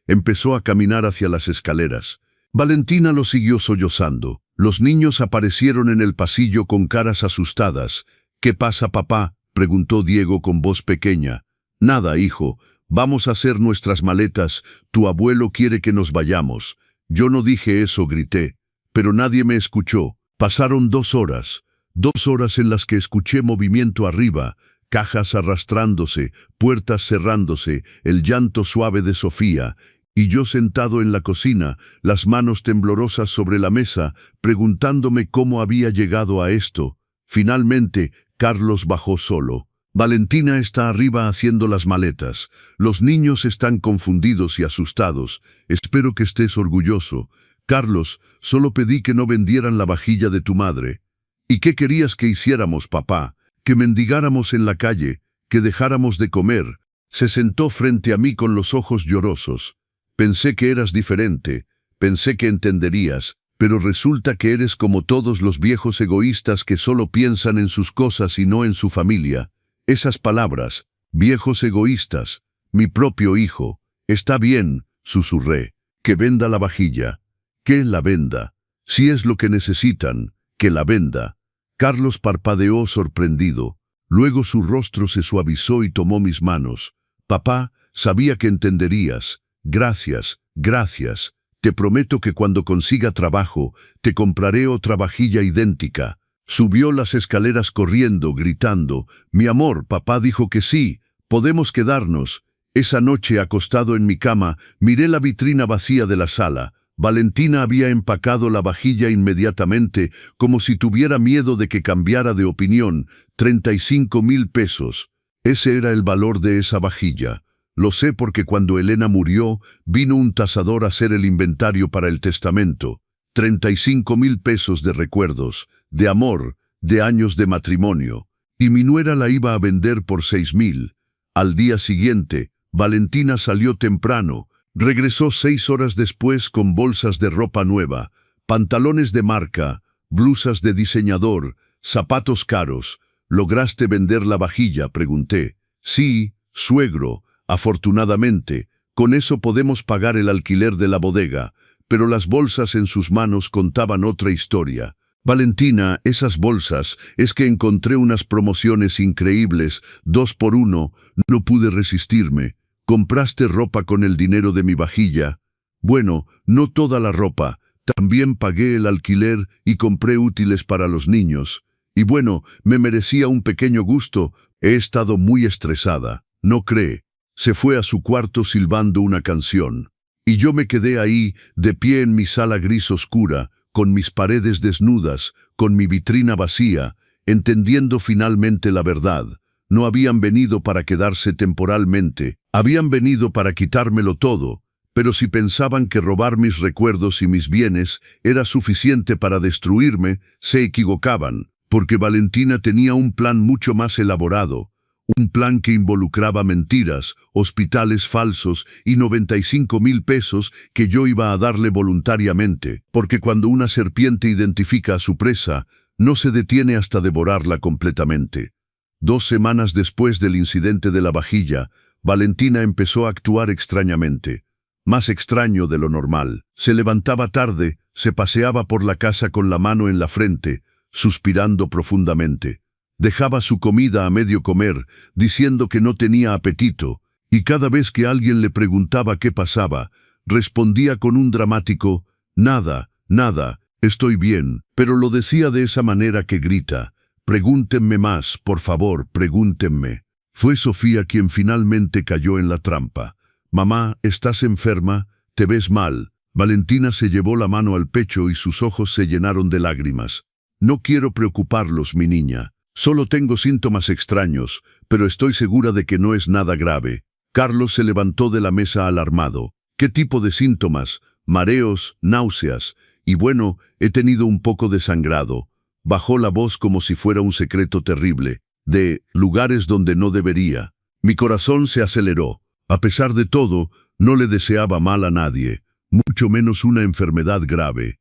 Empezó a caminar hacia las escaleras. Valentina lo siguió sollozando. Los niños aparecieron en el pasillo con caras asustadas. ¿Qué pasa, papá?, preguntó Diego con voz pequeña. Nada, hijo. Vamos a hacer nuestras maletas. Tu abuelo quiere que nos vayamos. Yo no dije eso, grité. Pero nadie me escuchó. Pasaron 2 horas. 2 horas en las que escuché movimiento arriba, cajas arrastrándose, puertas cerrándose, el llanto suave de Sofía, y yo sentado en la cocina, las manos temblorosas sobre la mesa, preguntándome cómo había llegado a esto. Finalmente, Carlos bajó solo. Valentina está arriba haciendo las maletas. Los niños están confundidos y asustados. Espero que estés orgulloso. Carlos, solo pedí que no vendieran la vajilla de tu madre. ¿Y qué querías que hiciéramos, papá? Que mendigáramos en la calle, que dejáramos de comer. Se sentó frente a mí con los ojos llorosos. Pensé que eras diferente, pensé que entenderías, pero resulta que eres como todos los viejos egoístas que solo piensan en sus cosas y no en su familia. Esas palabras, viejos egoístas, mi propio hijo. Está bien, susurré. Que venda la vajilla. Que la venda. Si es lo que necesitan, que la venda. Carlos parpadeó sorprendido. Luego su rostro se suavizó y tomó mis manos. Papá, sabía que entenderías. Gracias, gracias. Te prometo que cuando consiga trabajo, te compraré otra vajilla idéntica. Subió las escaleras corriendo, gritando. Mi amor, papá dijo que sí. Podemos quedarnos. Esa noche, acostado en mi cama, miré la vitrina vacía de la sala. Valentina había empacado la vajilla inmediatamente, como si tuviera miedo de que cambiara de opinión. 35,000 pesos. Ese era el valor de esa vajilla. Lo sé porque cuando Elena murió, vino un tasador a hacer el inventario para el testamento. 35,000 pesos de recuerdos, de amor, de años de matrimonio. Y mi nuera la iba a vender por 6,000. Al día siguiente, Valentina salió temprano. Regresó 6 horas después con bolsas de ropa nueva, pantalones de marca, blusas de diseñador, zapatos caros. ¿Lograste vender la vajilla?, pregunté. Sí, suegro. Afortunadamente, con eso podemos pagar el alquiler de la bodega, pero las bolsas en sus manos contaban otra historia. Valentina, esas bolsas, es que encontré unas promociones increíbles, 2 por 1, no pude resistirme. ¿Compraste ropa con el dinero de mi vajilla? Bueno, no toda la ropa, también pagué el alquiler y compré útiles para los niños. Y bueno, me merecía un pequeño gusto, he estado muy estresada, ¿no cree? Se fue a su cuarto silbando una canción. Y yo me quedé ahí, de pie en mi sala gris oscura, con mis paredes desnudas, con mi vitrina vacía, entendiendo finalmente la verdad. No habían venido para quedarse temporalmente, habían venido para quitármelo todo, pero si pensaban que robar mis recuerdos y mis bienes era suficiente para destruirme, se equivocaban, porque Valentina tenía un plan mucho más elaborado. Un plan que involucraba mentiras, hospitales falsos y 95,000 pesos que yo iba a darle voluntariamente, porque cuando una serpiente identifica a su presa, no se detiene hasta devorarla completamente. 2 semanas después del incidente de la vajilla, Valentina empezó a actuar extrañamente, más extraño de lo normal. Se levantaba tarde, se paseaba por la casa con la mano en la frente, suspirando profundamente. Dejaba su comida a medio comer, diciendo que no tenía apetito, y cada vez que alguien le preguntaba qué pasaba, respondía con un dramático, nada, nada, estoy bien, pero lo decía de esa manera que grita, pregúntenme más, por favor, pregúntenme. Fue Sofía quien finalmente cayó en la trampa. Mamá, ¿estás enferma? ¿Te ves mal? Valentina se llevó la mano al pecho y sus ojos se llenaron de lágrimas. No quiero preocuparlos, mi niña. Solo tengo síntomas extraños, pero estoy segura de que no es nada grave. Carlos se levantó de la mesa alarmado. ¿Qué tipo de síntomas? Mareos, náuseas. Y bueno, he tenido un poco de sangrado. Bajó la voz como si fuera un secreto terrible. De lugares donde no debería. Mi corazón se aceleró. A pesar de todo, no le deseaba mal a nadie, mucho menos una enfermedad grave.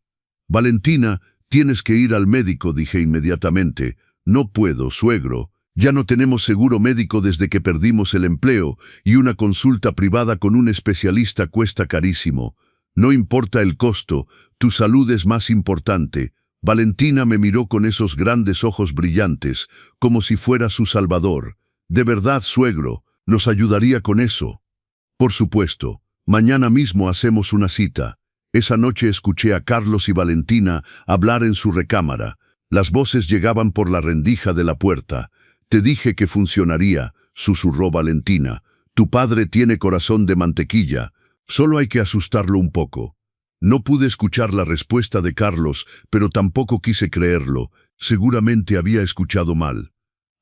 Valentina, tienes que ir al médico, dije inmediatamente. No puedo, suegro. Ya no tenemos seguro médico desde que perdimos el empleo y una consulta privada con un especialista cuesta carísimo. No importa el costo, tu salud es más importante. Valentina me miró con esos grandes ojos brillantes, como si fuera su salvador. De verdad, suegro, ¿nos ayudaría con eso? Por supuesto. Mañana mismo hacemos una cita. Esa noche escuché a Carlos y Valentina hablar en su recámara. Las voces llegaban por la rendija de la puerta. Te dije que funcionaría, susurró Valentina. Tu padre tiene corazón de mantequilla. Solo hay que asustarlo un poco. No pude escuchar la respuesta de Carlos, pero tampoco quise creerlo. Seguramente había escuchado mal.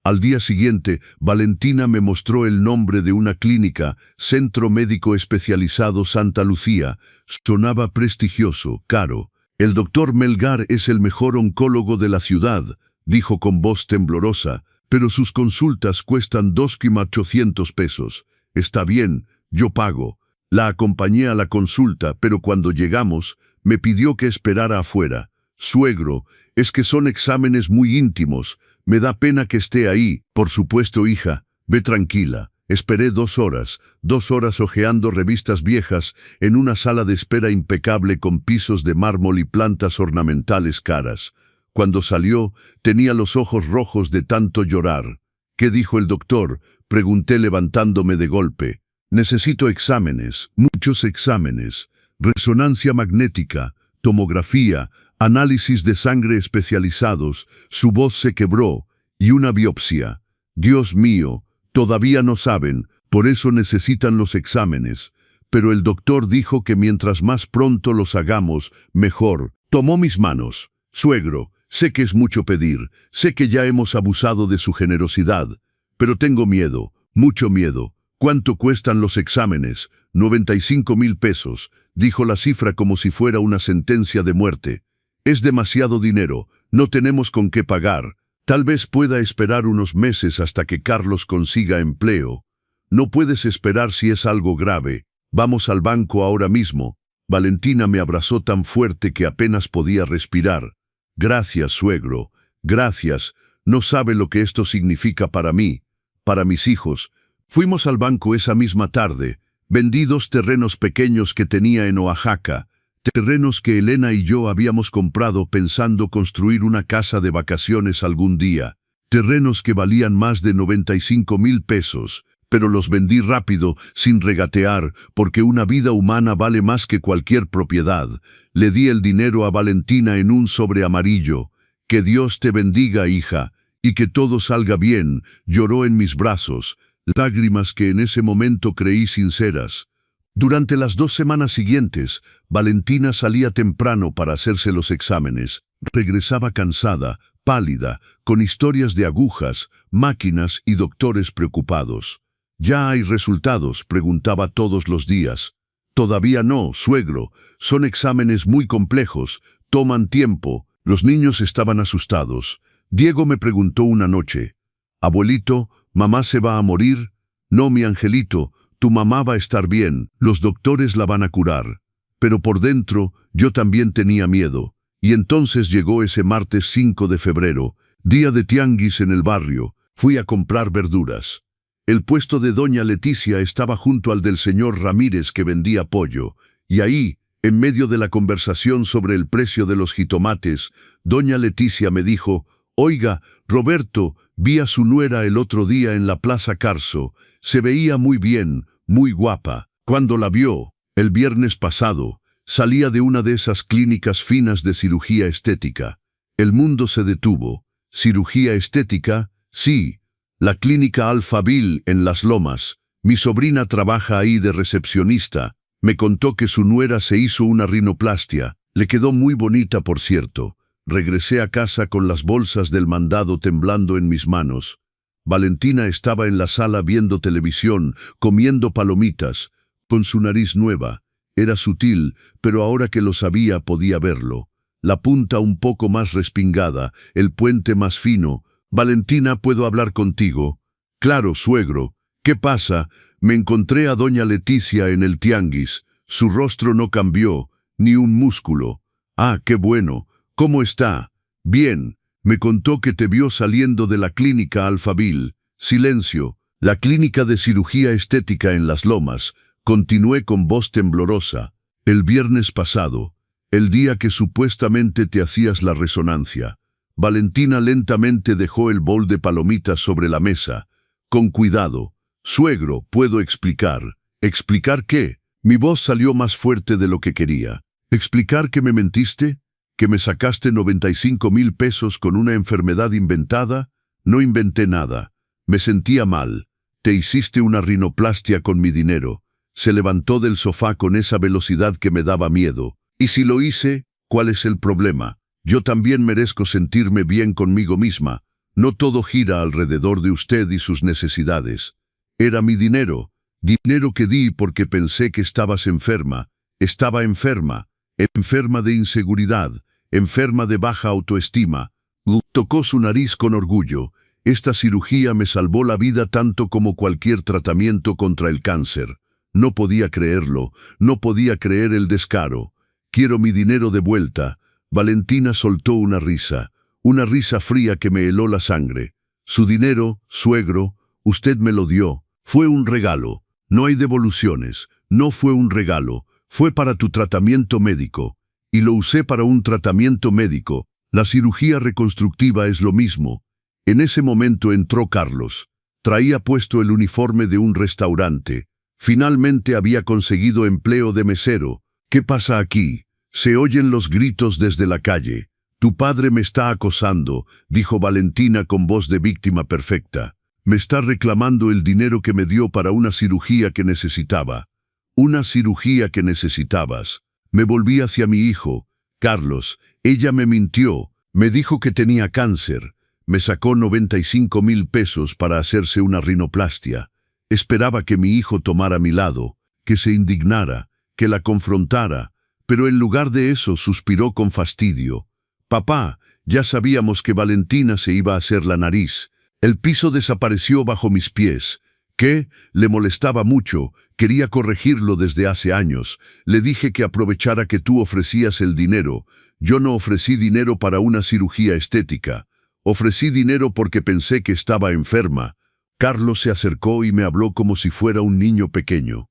Al día siguiente, Valentina me mostró el nombre de una clínica, Centro Médico Especializado Santa Lucía. Sonaba prestigioso, caro. El doctor Melgar es el mejor oncólogo de la ciudad, dijo con voz temblorosa, pero sus consultas cuestan 2,800 pesos. Está bien, yo pago. La acompañé a la consulta, pero cuando llegamos, me pidió que esperara afuera. Suegro, es que son exámenes muy íntimos. Me da pena que esté ahí. Por supuesto, hija, ve tranquila. Esperé 2 horas hojeando revistas viejas en una sala de espera impecable con pisos de mármol y plantas ornamentales caras. Cuando salió, tenía los ojos rojos de tanto llorar. ¿Qué dijo el doctor?, pregunté levantándome de golpe. Necesito exámenes, muchos exámenes. Resonancia magnética, tomografía, análisis de sangre especializados. Su voz se quebró. Y una biopsia. Dios mío, todavía no saben, por eso necesitan los exámenes. Pero el doctor dijo que mientras más pronto los hagamos, mejor. Tomó mis manos. Suegro, sé que es mucho pedir, sé que ya hemos abusado de su generosidad, pero tengo miedo, mucho miedo. ¿Cuánto cuestan los exámenes? 95,000 pesos, dijo la cifra como si fuera una sentencia de muerte. Es demasiado dinero, no tenemos con qué pagar. Tal vez pueda esperar unos meses hasta que Carlos consiga empleo. No puedes esperar si es algo grave. Vamos al banco ahora mismo. Valentina me abrazó tan fuerte que apenas podía respirar. Gracias, suegro, gracias. No sabe lo que esto significa para mí, para mis hijos. Fuimos al banco esa misma tarde. Vendí 2 terrenos pequeños que tenía en Oaxaca. Terrenos que Elena y yo habíamos comprado pensando construir una casa de vacaciones algún día. Terrenos que valían más de 95,000 pesos, pero los vendí rápido, sin regatear, porque una vida humana vale más que cualquier propiedad. Le di el dinero a Valentina en un sobre amarillo. Que Dios te bendiga, hija, y que todo salga bien. Lloró en mis brazos, lágrimas que en ese momento creí sinceras. Durante las 2 semanas siguientes, Valentina salía temprano para hacerse los exámenes. Regresaba cansada, pálida, con historias de agujas, máquinas y doctores preocupados. ¿Ya hay resultados?, preguntaba todos los días. Todavía no, suegro. Son exámenes muy complejos, toman tiempo. Los niños estaban asustados. Diego me preguntó una noche: «Abuelito, ¿mamá se va a morir?». «No, mi angelito, tu mamá va a estar bien, los doctores la van a curar». Pero por dentro, yo también tenía miedo. Y entonces llegó ese martes 5 de febrero, día de tianguis en el barrio. Fui a comprar verduras. El puesto de doña Leticia estaba junto al del señor Ramírez, que vendía pollo. Y ahí, en medio de la conversación sobre el precio de los jitomates, doña Leticia me dijo: «Oiga, Roberto, vi a su nuera el otro día en la Plaza Carso. Se veía muy bien, muy guapa. Cuando la vio, el viernes pasado, salía de una de esas clínicas finas de cirugía estética». El mundo se detuvo. ¿Cirugía estética? Sí. La clínica Alphaville en Las Lomas. Mi sobrina trabaja ahí de recepcionista. Me contó que su nuera se hizo una rinoplastia. Le quedó muy bonita, por cierto. Regresé a casa con las bolsas del mandado temblando en mis manos. Valentina estaba en la sala viendo televisión, comiendo palomitas, con su nariz nueva. Era sutil, pero ahora que lo sabía podía verlo. La punta un poco más respingada, el puente más fino. «Valentina, ¿puedo hablar contigo?» «Claro, suegro. ¿Qué pasa?» Me encontré a doña Leticia en el tianguis. Su rostro no cambió, ni un músculo. «Ah, qué bueno. ¿Cómo está?» «Bien. Me contó que te vio saliendo de la clínica Alphaville». Silencio. «La clínica de cirugía estética en Las Lomas», continué con voz temblorosa. «El viernes pasado, el día que supuestamente te hacías la resonancia». Valentina lentamente dejó el bol de palomitas sobre la mesa. «Con cuidado. Suegro, ¿puedo explicar?» «¿Explicar qué?» Mi voz salió más fuerte de lo que quería. «¿Explicar que me mentiste? ¿Que me sacaste 95,000 pesos con una enfermedad inventada?» «No inventé nada. Me sentía mal. Te hiciste una rinoplastia con mi dinero». Se levantó del sofá con esa velocidad que me daba miedo. «¿Y si lo hice? ¿Cuál es el problema? Yo también merezco sentirme bien conmigo misma. No todo gira alrededor de usted y sus necesidades. Era mi dinero. Dinero que di porque pensé que estabas enferma. Estaba enferma. Enferma de inseguridad. Enferma de baja autoestima». Tocó su nariz con orgullo. «Esta cirugía me salvó la vida tanto como cualquier tratamiento contra el cáncer. No podía creerlo, no podía creer el descaro. Quiero mi dinero de vuelta. Valentina soltó una risa fría que me heló la sangre. Su dinero, suegro, usted me lo dio. Fue un regalo. No hay devoluciones. No fue un regalo. Fue para tu tratamiento médico. Y lo usé para un tratamiento médico. La cirugía reconstructiva es lo mismo. En ese momento entró Carlos. Traía puesto el uniforme de un restaurante. Finalmente había conseguido empleo de mesero. ¿Qué pasa aquí? Se oyen los gritos desde la calle. Tu padre me está acosando, dijo Valentina con voz de víctima perfecta. Me está reclamando el dinero que me dio para una cirugía que necesitaba. Una cirugía que necesitabas. Me volví hacia mi hijo. Carlos, ella me mintió. Me dijo que tenía cáncer. Me sacó 95,000 pesos para hacerse una rinoplastia. Esperaba que mi hijo tomara mi lado, que se indignara, que la confrontara, pero en lugar de eso suspiró con fastidio. Papá, ya sabíamos que Valentina se iba a hacer la nariz. El piso desapareció bajo mis pies. ¿Qué? Le molestaba mucho, quería corregirlo desde hace años. Le dije que aprovechara que tú ofrecías el dinero. Yo no ofrecí dinero para una cirugía estética. Ofrecí dinero porque pensé que estaba enferma. Carlos se acercó y me habló como si fuera un niño pequeño.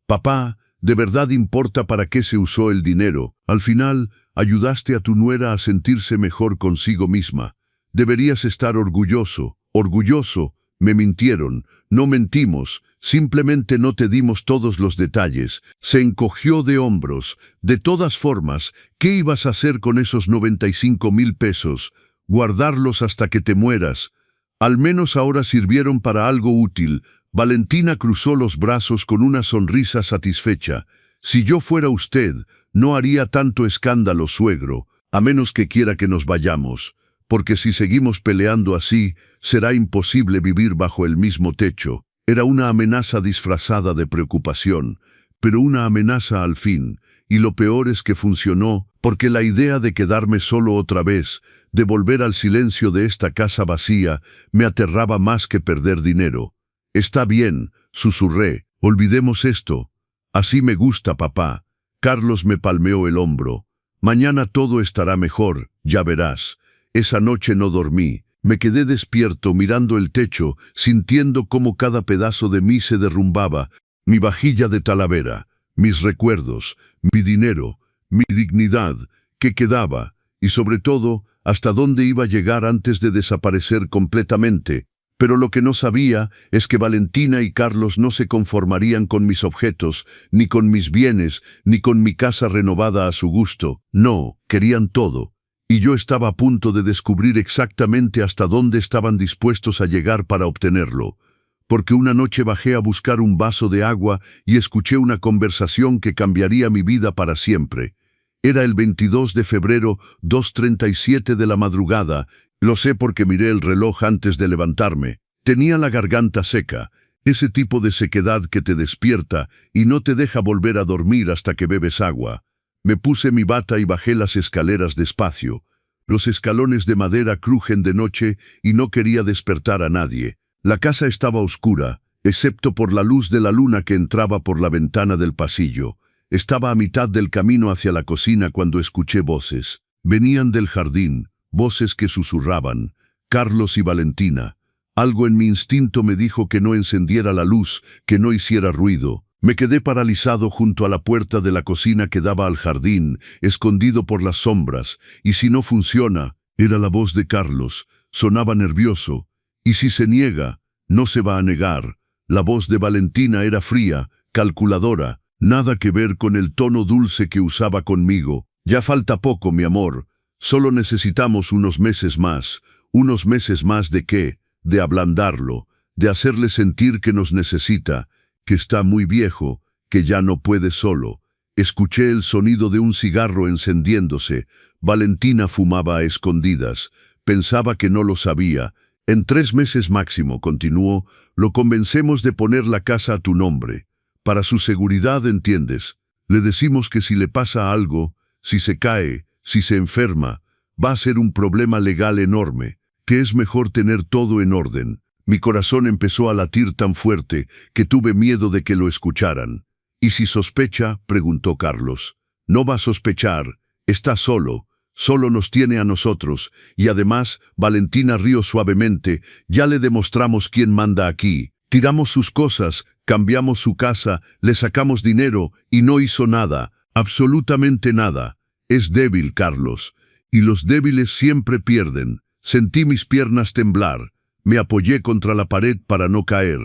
Papá, ¿de verdad importa para qué se usó el dinero? Al final, ayudaste a tu nuera a sentirse mejor consigo misma. Deberías estar orgulloso, orgulloso. Me mintieron, no mentimos, simplemente no te dimos todos los detalles. Se encogió de hombros. De todas formas, ¿qué ibas a hacer con esos 95,000 pesos? Guardarlos hasta que te mueras. Al menos ahora sirvieron para algo útil. Valentina cruzó los brazos con una sonrisa satisfecha. Si yo fuera usted, no haría tanto escándalo, suegro, a menos que quiera que nos vayamos. Porque si seguimos peleando así, será imposible vivir bajo el mismo techo. Era una amenaza disfrazada de preocupación, pero una amenaza al fin, y lo peor es que funcionó, porque la idea de quedarme solo otra vez, de volver al silencio de esta casa vacía, me aterraba más que perder dinero. Está bien, susurré, olvidemos esto. Así me gusta, papá. Carlos me palmeó el hombro. Mañana todo estará mejor, ya verás. Esa noche no dormí. Me quedé despierto mirando el techo, sintiendo cómo cada pedazo de mí se derrumbaba. Mi vajilla de Talavera, mis recuerdos, mi dinero, mi dignidad, ¿qué quedaba? Y sobre todo, hasta dónde iba a llegar antes de desaparecer completamente. Pero lo que no sabía es que Valentina y Carlos no se conformarían con mis objetos, ni con mis bienes, ni con mi casa renovada a su gusto. No, querían todo. Y yo estaba a punto de descubrir exactamente hasta dónde estaban dispuestos a llegar para obtenerlo. Porque una noche bajé a buscar un vaso de agua y escuché una conversación que cambiaría mi vida para siempre. Era el 22 de febrero, 2:37 de la madrugada. Lo sé porque miré el reloj antes de levantarme. Tenía la garganta seca, ese tipo de sequedad que te despierta y no te deja volver a dormir hasta que bebes agua. Me puse mi bata y bajé las escaleras despacio. Los escalones de madera crujen de noche y no quería despertar a nadie. La casa estaba oscura, excepto por la luz de la luna que entraba por la ventana del pasillo. Estaba a mitad del camino hacia la cocina cuando escuché voces. Venían del jardín, voces que susurraban. Carlos y Valentina. Algo en mi instinto me dijo que no encendiera la luz, que no hiciera ruido. Me quedé paralizado junto a la puerta de la cocina que daba al jardín, escondido por las sombras. Y si no funciona, era la voz de Carlos. Sonaba nervioso. Y si se niega, no se va a negar. La voz de Valentina era fría, calculadora. Nada que ver con el tono dulce que usaba conmigo. Ya falta poco, mi amor. Solo necesitamos unos meses más. ¿Unos meses más de qué? De ablandarlo, de hacerle sentir que nos necesita, que está muy viejo, que ya no puede solo. Escuché el sonido de un cigarro encendiéndose. Valentina fumaba a escondidas. Pensaba que no lo sabía. En 3 meses máximo, continuó, lo convencemos de poner la casa a tu nombre. Para su seguridad, ¿entiendes? Le decimos que si le pasa algo, si se cae, si se enferma, va a ser un problema legal enorme, que es mejor tener todo en orden. Mi corazón empezó a latir tan fuerte que tuve miedo de que lo escucharan. ¿Y si sospecha?, preguntó Carlos. No va a sospechar. Está solo. Solo nos tiene a nosotros. Y además, Valentina rió suavemente. Ya le demostramos quién manda aquí. Tiramos sus cosas, cambiamos su casa, le sacamos dinero y no hizo nada. Absolutamente nada. Es débil, Carlos. Y los débiles siempre pierden. Sentí mis piernas temblar. Me apoyé contra la pared para no caer.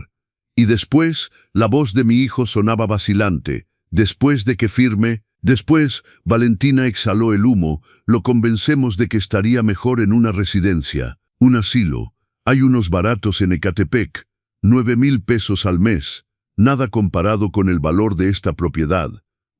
Y después, la voz de mi hijo sonaba vacilante. Después de que firme, después, Valentina exhaló el humo, lo convencemos de que estaría mejor en una residencia, un asilo. Hay unos baratos en Ecatepec, 9,000 pesos al mes, nada comparado con el valor de esta propiedad.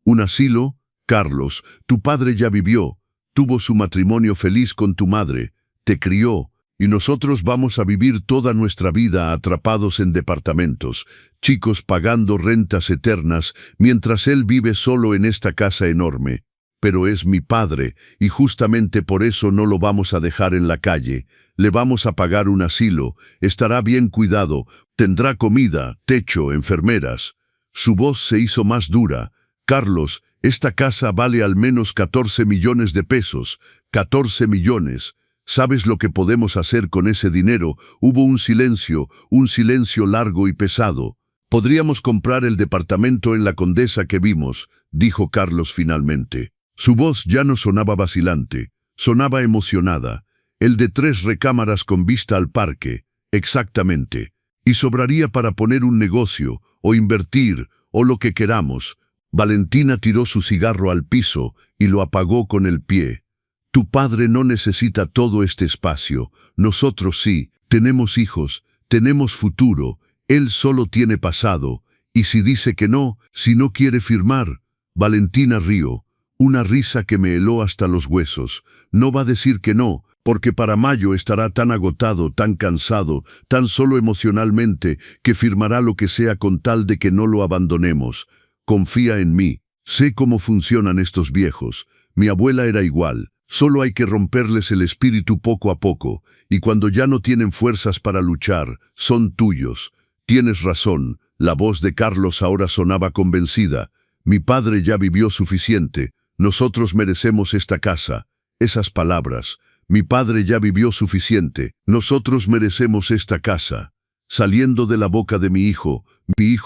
Un asilo, Carlos, tu padre ya vivió, tuvo su matrimonio feliz con tu madre, te crió, y nosotros vamos a vivir toda nuestra vida atrapados en departamentos, chicos pagando rentas eternas, mientras él vive solo en esta casa enorme. Pero es mi padre, y justamente por eso no lo vamos a dejar en la calle. Le vamos a pagar un asilo, estará bien cuidado, tendrá comida, techo, enfermeras. Su voz se hizo más dura. Carlos, esta casa vale al menos 14 millones de pesos. 14 millones. ¿Sabes lo que podemos hacer con ese dinero? Hubo un silencio largo y pesado. Podríamos comprar el departamento en la Condesa que vimos, dijo Carlos finalmente. Su voz ya no sonaba vacilante, sonaba emocionada. El de 3 recámaras con vista al parque, exactamente. Y sobraría para poner un negocio, o invertir, o lo que queramos. Valentina tiró su cigarro al piso y lo apagó con el pie. Tu padre no necesita todo este espacio. Nosotros sí, tenemos hijos, tenemos futuro. Él solo tiene pasado. Y si dice que no, si no quiere firmar. Valentina rió. Una risa que me heló hasta los huesos. No va a decir que no, porque para mayo estará tan agotado, tan cansado, tan solo emocionalmente, que firmará lo que sea con tal de que no lo abandonemos. Confía en mí. Sé cómo funcionan estos viejos. Mi abuela era igual. Solo hay que romperles el espíritu poco a poco, y cuando ya no tienen fuerzas para luchar, son tuyos. Tienes razón. La voz de Carlos ahora sonaba convencida. Mi padre ya vivió suficiente. Nosotros merecemos esta casa. Esas palabras. Mi padre ya vivió suficiente. Nosotros merecemos esta casa. Saliendo de la boca de mi hijo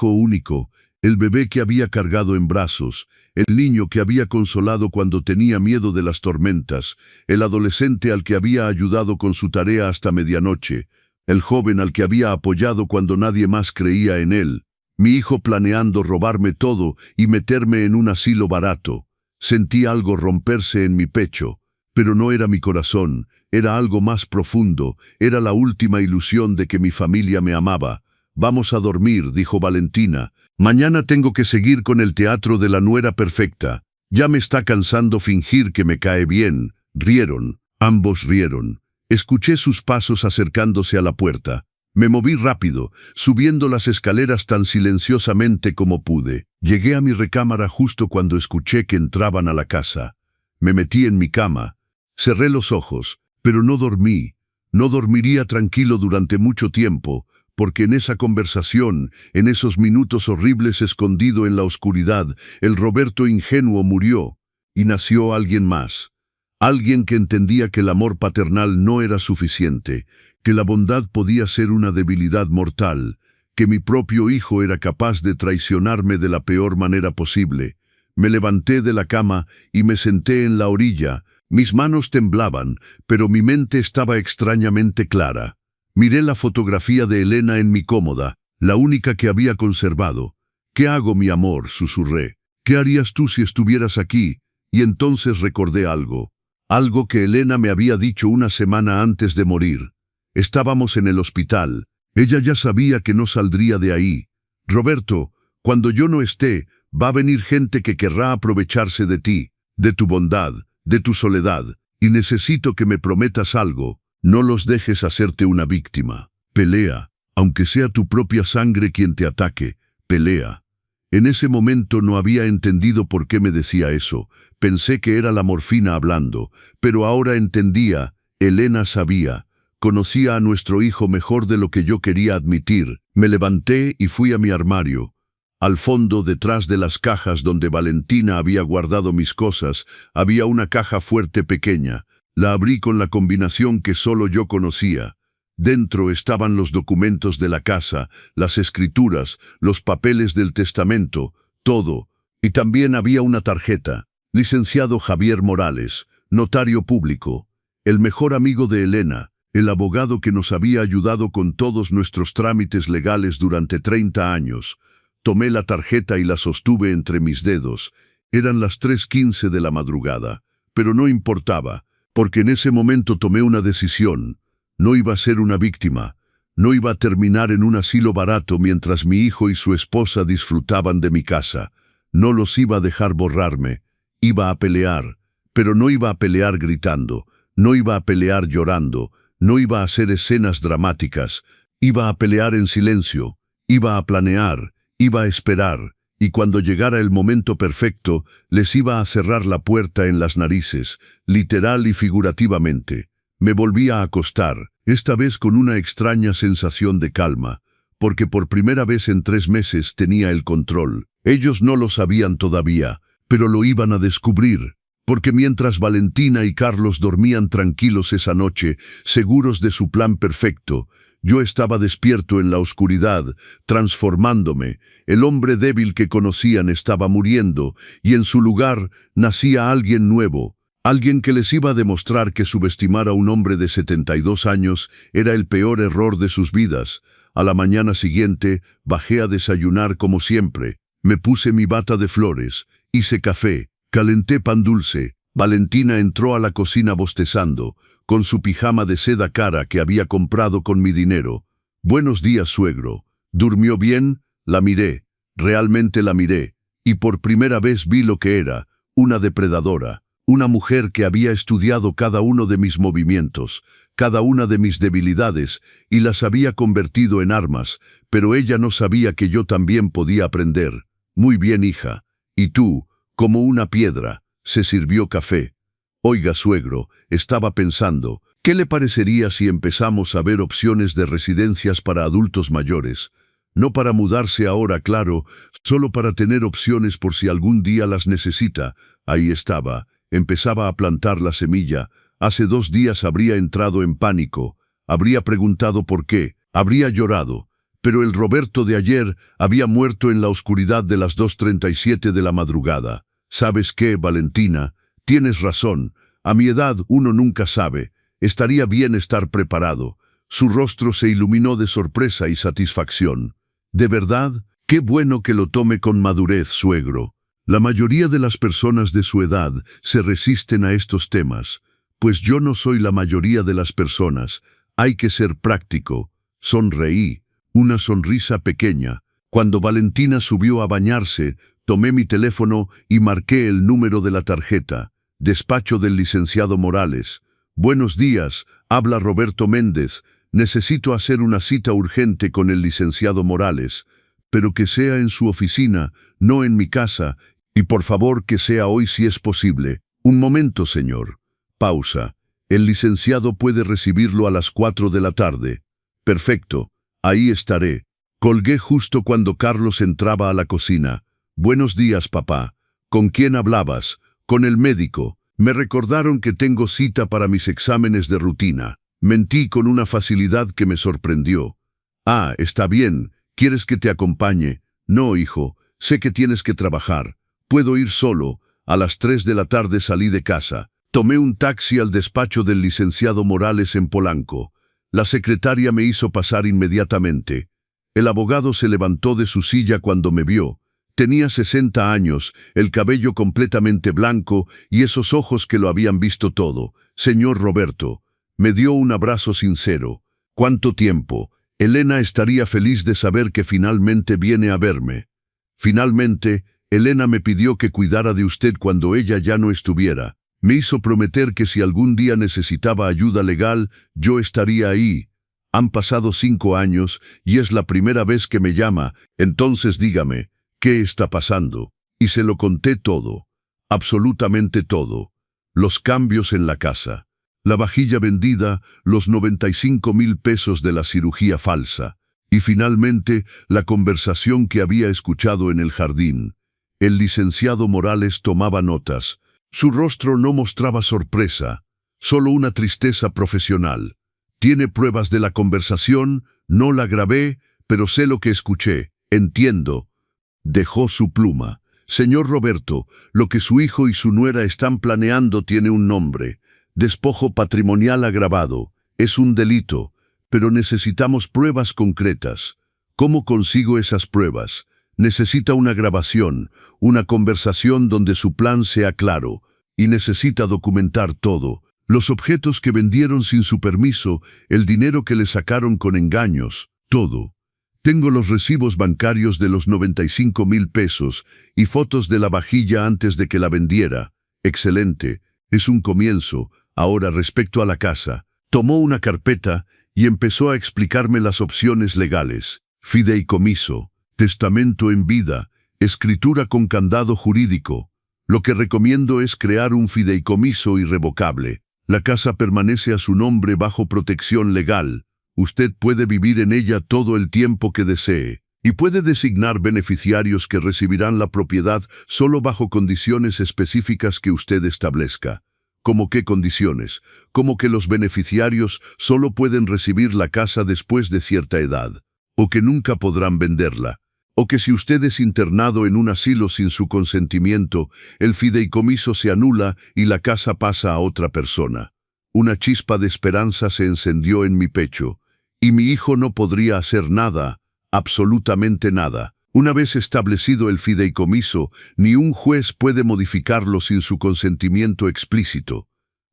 único, el bebé que había cargado en brazos, el niño que había consolado cuando tenía miedo de las tormentas, el adolescente al que había ayudado con su tarea hasta medianoche, el joven al que había apoyado cuando nadie más creía en él, mi hijo planeando robarme todo y meterme en un asilo barato. Sentí algo romperse en mi pecho, pero no era mi corazón, era algo más profundo, era la última ilusión de que mi familia me amaba. Vamos a dormir, dijo Valentina. Mañana tengo que seguir con el teatro de la nuera perfecta. Ya me está cansando fingir que me cae bien. Rieron, ambos rieron. Escuché sus pasos acercándose a la puerta. Me moví rápido, subiendo las escaleras tan silenciosamente como pude. Llegué a mi recámara justo cuando escuché que entraban a la casa. Me metí en mi cama. Cerré los ojos, pero no dormí. No dormiría tranquilo durante mucho tiempo, porque en esa conversación, en esos minutos horribles escondido en la oscuridad, el Roberto ingenuo murió, y nació alguien más. Alguien que entendía que el amor paternal no era suficiente, que la bondad podía ser una debilidad mortal, que mi propio hijo era capaz de traicionarme de la peor manera posible. Me levanté de la cama y me senté en la orilla. Mis manos temblaban, pero mi mente estaba extrañamente clara. Miré la fotografía de Elena en mi cómoda, la única que había conservado. «¿Qué hago, mi amor?», susurré. «¿Qué harías tú si estuvieras aquí?». Y entonces recordé algo. Algo que Elena me había dicho una semana antes de morir. Estábamos en el hospital. Ella ya sabía que no saldría de ahí. «Roberto, cuando yo no esté, va a venir gente que querrá aprovecharse de ti, de tu bondad, de tu soledad, y necesito que me prometas algo. No los dejes hacerte una víctima. Pelea, aunque sea tu propia sangre quien te ataque, pelea». En ese momento no había entendido por qué me decía eso. Pensé que era la morfina hablando, pero ahora entendía. Elena sabía. Conocía a nuestro hijo mejor de lo que yo quería admitir. Me levanté y fui a mi armario. Al fondo, detrás de las cajas donde Valentina había guardado mis cosas, había una caja fuerte pequeña. La abrí con la combinación que solo yo conocía. Dentro estaban los documentos de la casa, las escrituras, los papeles del testamento, todo. Y también había una tarjeta. Licenciado Javier Morales, notario público, el mejor amigo de Elena, el abogado que nos había ayudado con todos nuestros trámites legales durante 30 años. Tomé la tarjeta y la sostuve entre mis dedos. Eran las 3:15 de la madrugada, pero no importaba, porque en ese momento tomé una decisión. No iba a ser una víctima. No iba a terminar en un asilo barato mientras mi hijo y su esposa disfrutaban de mi casa. No los iba a dejar borrarme. Iba a pelear, pero no iba a pelear gritando. No iba a pelear llorando. No iba a hacer escenas dramáticas. Iba a pelear en silencio. Iba a planear. Iba a esperar. Y cuando llegara el momento perfecto, les iba a cerrar la puerta en las narices, literal y figurativamente. Me volví a acostar, esta vez con una extraña sensación de calma, porque por primera vez en 3 meses tenía el control. Ellos no lo sabían todavía, pero lo iban a descubrir, porque mientras Valentina y Carlos dormían tranquilos esa noche, seguros de su plan perfecto, yo estaba despierto en la oscuridad, transformándome. El hombre débil que conocían estaba muriendo, y en su lugar nacía alguien nuevo. Alguien que les iba a demostrar que subestimar a un hombre de 72 años era el peor error de sus vidas. A la mañana siguiente, bajé a desayunar como siempre. Me puse mi bata de flores, hice café, calenté pan dulce. Valentina entró a la cocina bostezando, con su pijama de seda cara que había comprado con mi dinero. «Buenos días, suegro». ¿Durmió bien? La miré, realmente la miré, y por primera vez vi lo que era, una depredadora. Una mujer que había estudiado cada uno de mis movimientos, cada una de mis debilidades, y las había convertido en armas, pero ella no sabía que yo también podía aprender. «Muy bien, hija. Y tú, como una piedra». Se sirvió café. «Oiga, suegro», estaba pensando, ¿qué le parecería si empezamos a ver opciones de residencias para adultos mayores? No para mudarse ahora, claro, solo para tener opciones por si algún día las necesita. Ahí estaba. Empezaba a plantar la semilla. Hace 2 días habría entrado en pánico. Habría preguntado por qué. Habría llorado. Pero el Roberto de ayer había muerto en la oscuridad de las 2:37 de la madrugada. ¿Sabes qué, Valentina? Tienes razón. A mi edad uno nunca sabe. Estaría bien estar preparado. Su rostro se iluminó de sorpresa y satisfacción. ¿De verdad? Qué bueno que lo tome con madurez, suegro. La mayoría de las personas de su edad se resisten a estos temas, pues yo no soy la mayoría de las personas. Hay que ser práctico. Sonreí, una sonrisa pequeña. Cuando Valentina subió a bañarse, tomé mi teléfono y marqué el número de la tarjeta. Despacho del licenciado Morales. «Buenos días, habla Roberto Méndez. Necesito hacer una cita urgente con el licenciado Morales, pero que sea en su oficina, no en mi casa. Y por favor que sea hoy si es posible». «Un momento, señor». Pausa. «El licenciado puede recibirlo a las 4 de la tarde». «Perfecto, ahí estaré». Colgué justo cuando Carlos entraba a la cocina. «Buenos días, papá». «¿Con quién hablabas?» «Con el médico. Me recordaron que tengo cita para mis exámenes de rutina». Mentí con una facilidad que me sorprendió. «Ah, está bien. ¿Quieres que te acompañe?» «No, hijo. Sé que tienes que trabajar. Puedo ir solo». A las 3 de la tarde salí de casa. Tomé un taxi al despacho del licenciado Morales en Polanco. La secretaria me hizo pasar inmediatamente. El abogado se levantó de su silla cuando me vio. Tenía 60 años, el cabello completamente blanco y esos ojos que lo habían visto todo. «Señor Roberto». Me dio un abrazo sincero. «¿Cuánto tiempo? Elena estaría feliz de saber que finalmente viene a verme». «Finalmente, Elena me pidió que cuidara de usted cuando ella ya no estuviera. Me hizo prometer que si algún día necesitaba ayuda legal, yo estaría ahí. Han pasado 5 años y es la primera vez que me llama. Entonces dígame, ¿qué está pasando?» Y se lo conté todo. Absolutamente todo. Los cambios en la casa. la vajilla vendida, los 95,000 pesos de la cirugía falsa. Y finalmente, la conversación que había escuchado en el jardín. El licenciado Morales tomaba notas. Su rostro no mostraba sorpresa, solo una tristeza profesional. ¿Tiene pruebas de la conversación? No la grabé, pero sé lo que escuché. Entiendo. Dejó su pluma. Señor Roberto, lo que su hijo y su nuera están planeando tiene un nombre. Despojo patrimonial agravado. Es un delito. Pero necesitamos pruebas concretas. ¿Cómo consigo esas pruebas? Necesita una grabación, una conversación donde su plan sea claro, y necesita documentar todo. Los objetos que vendieron sin su permiso, el dinero que le sacaron con engaños, todo. Tengo los recibos bancarios de los 95,000 pesos y fotos de la vajilla antes de que la vendiera. Excelente, es un comienzo. Ahora respecto a la casa, tomó una carpeta y empezó a explicarme las opciones legales. Fideicomiso, testamento en vida, escritura con candado jurídico. Lo que recomiendo es crear un fideicomiso irrevocable. La casa permanece a su nombre bajo protección legal. Usted puede vivir en ella todo el tiempo que desee y puede designar beneficiarios que recibirán la propiedad solo bajo condiciones específicas que usted establezca. ¿Cómo qué condiciones? Como que los beneficiarios solo pueden recibir la casa después de cierta edad, o que nunca podrán venderla, o que si usted es internado en un asilo sin su consentimiento, el fideicomiso se anula y la casa pasa a otra persona. Una chispa de esperanza se encendió en mi pecho, y mi hijo no podría hacer nada, absolutamente nada. Una vez establecido el fideicomiso, ni un juez puede modificarlo sin su consentimiento explícito.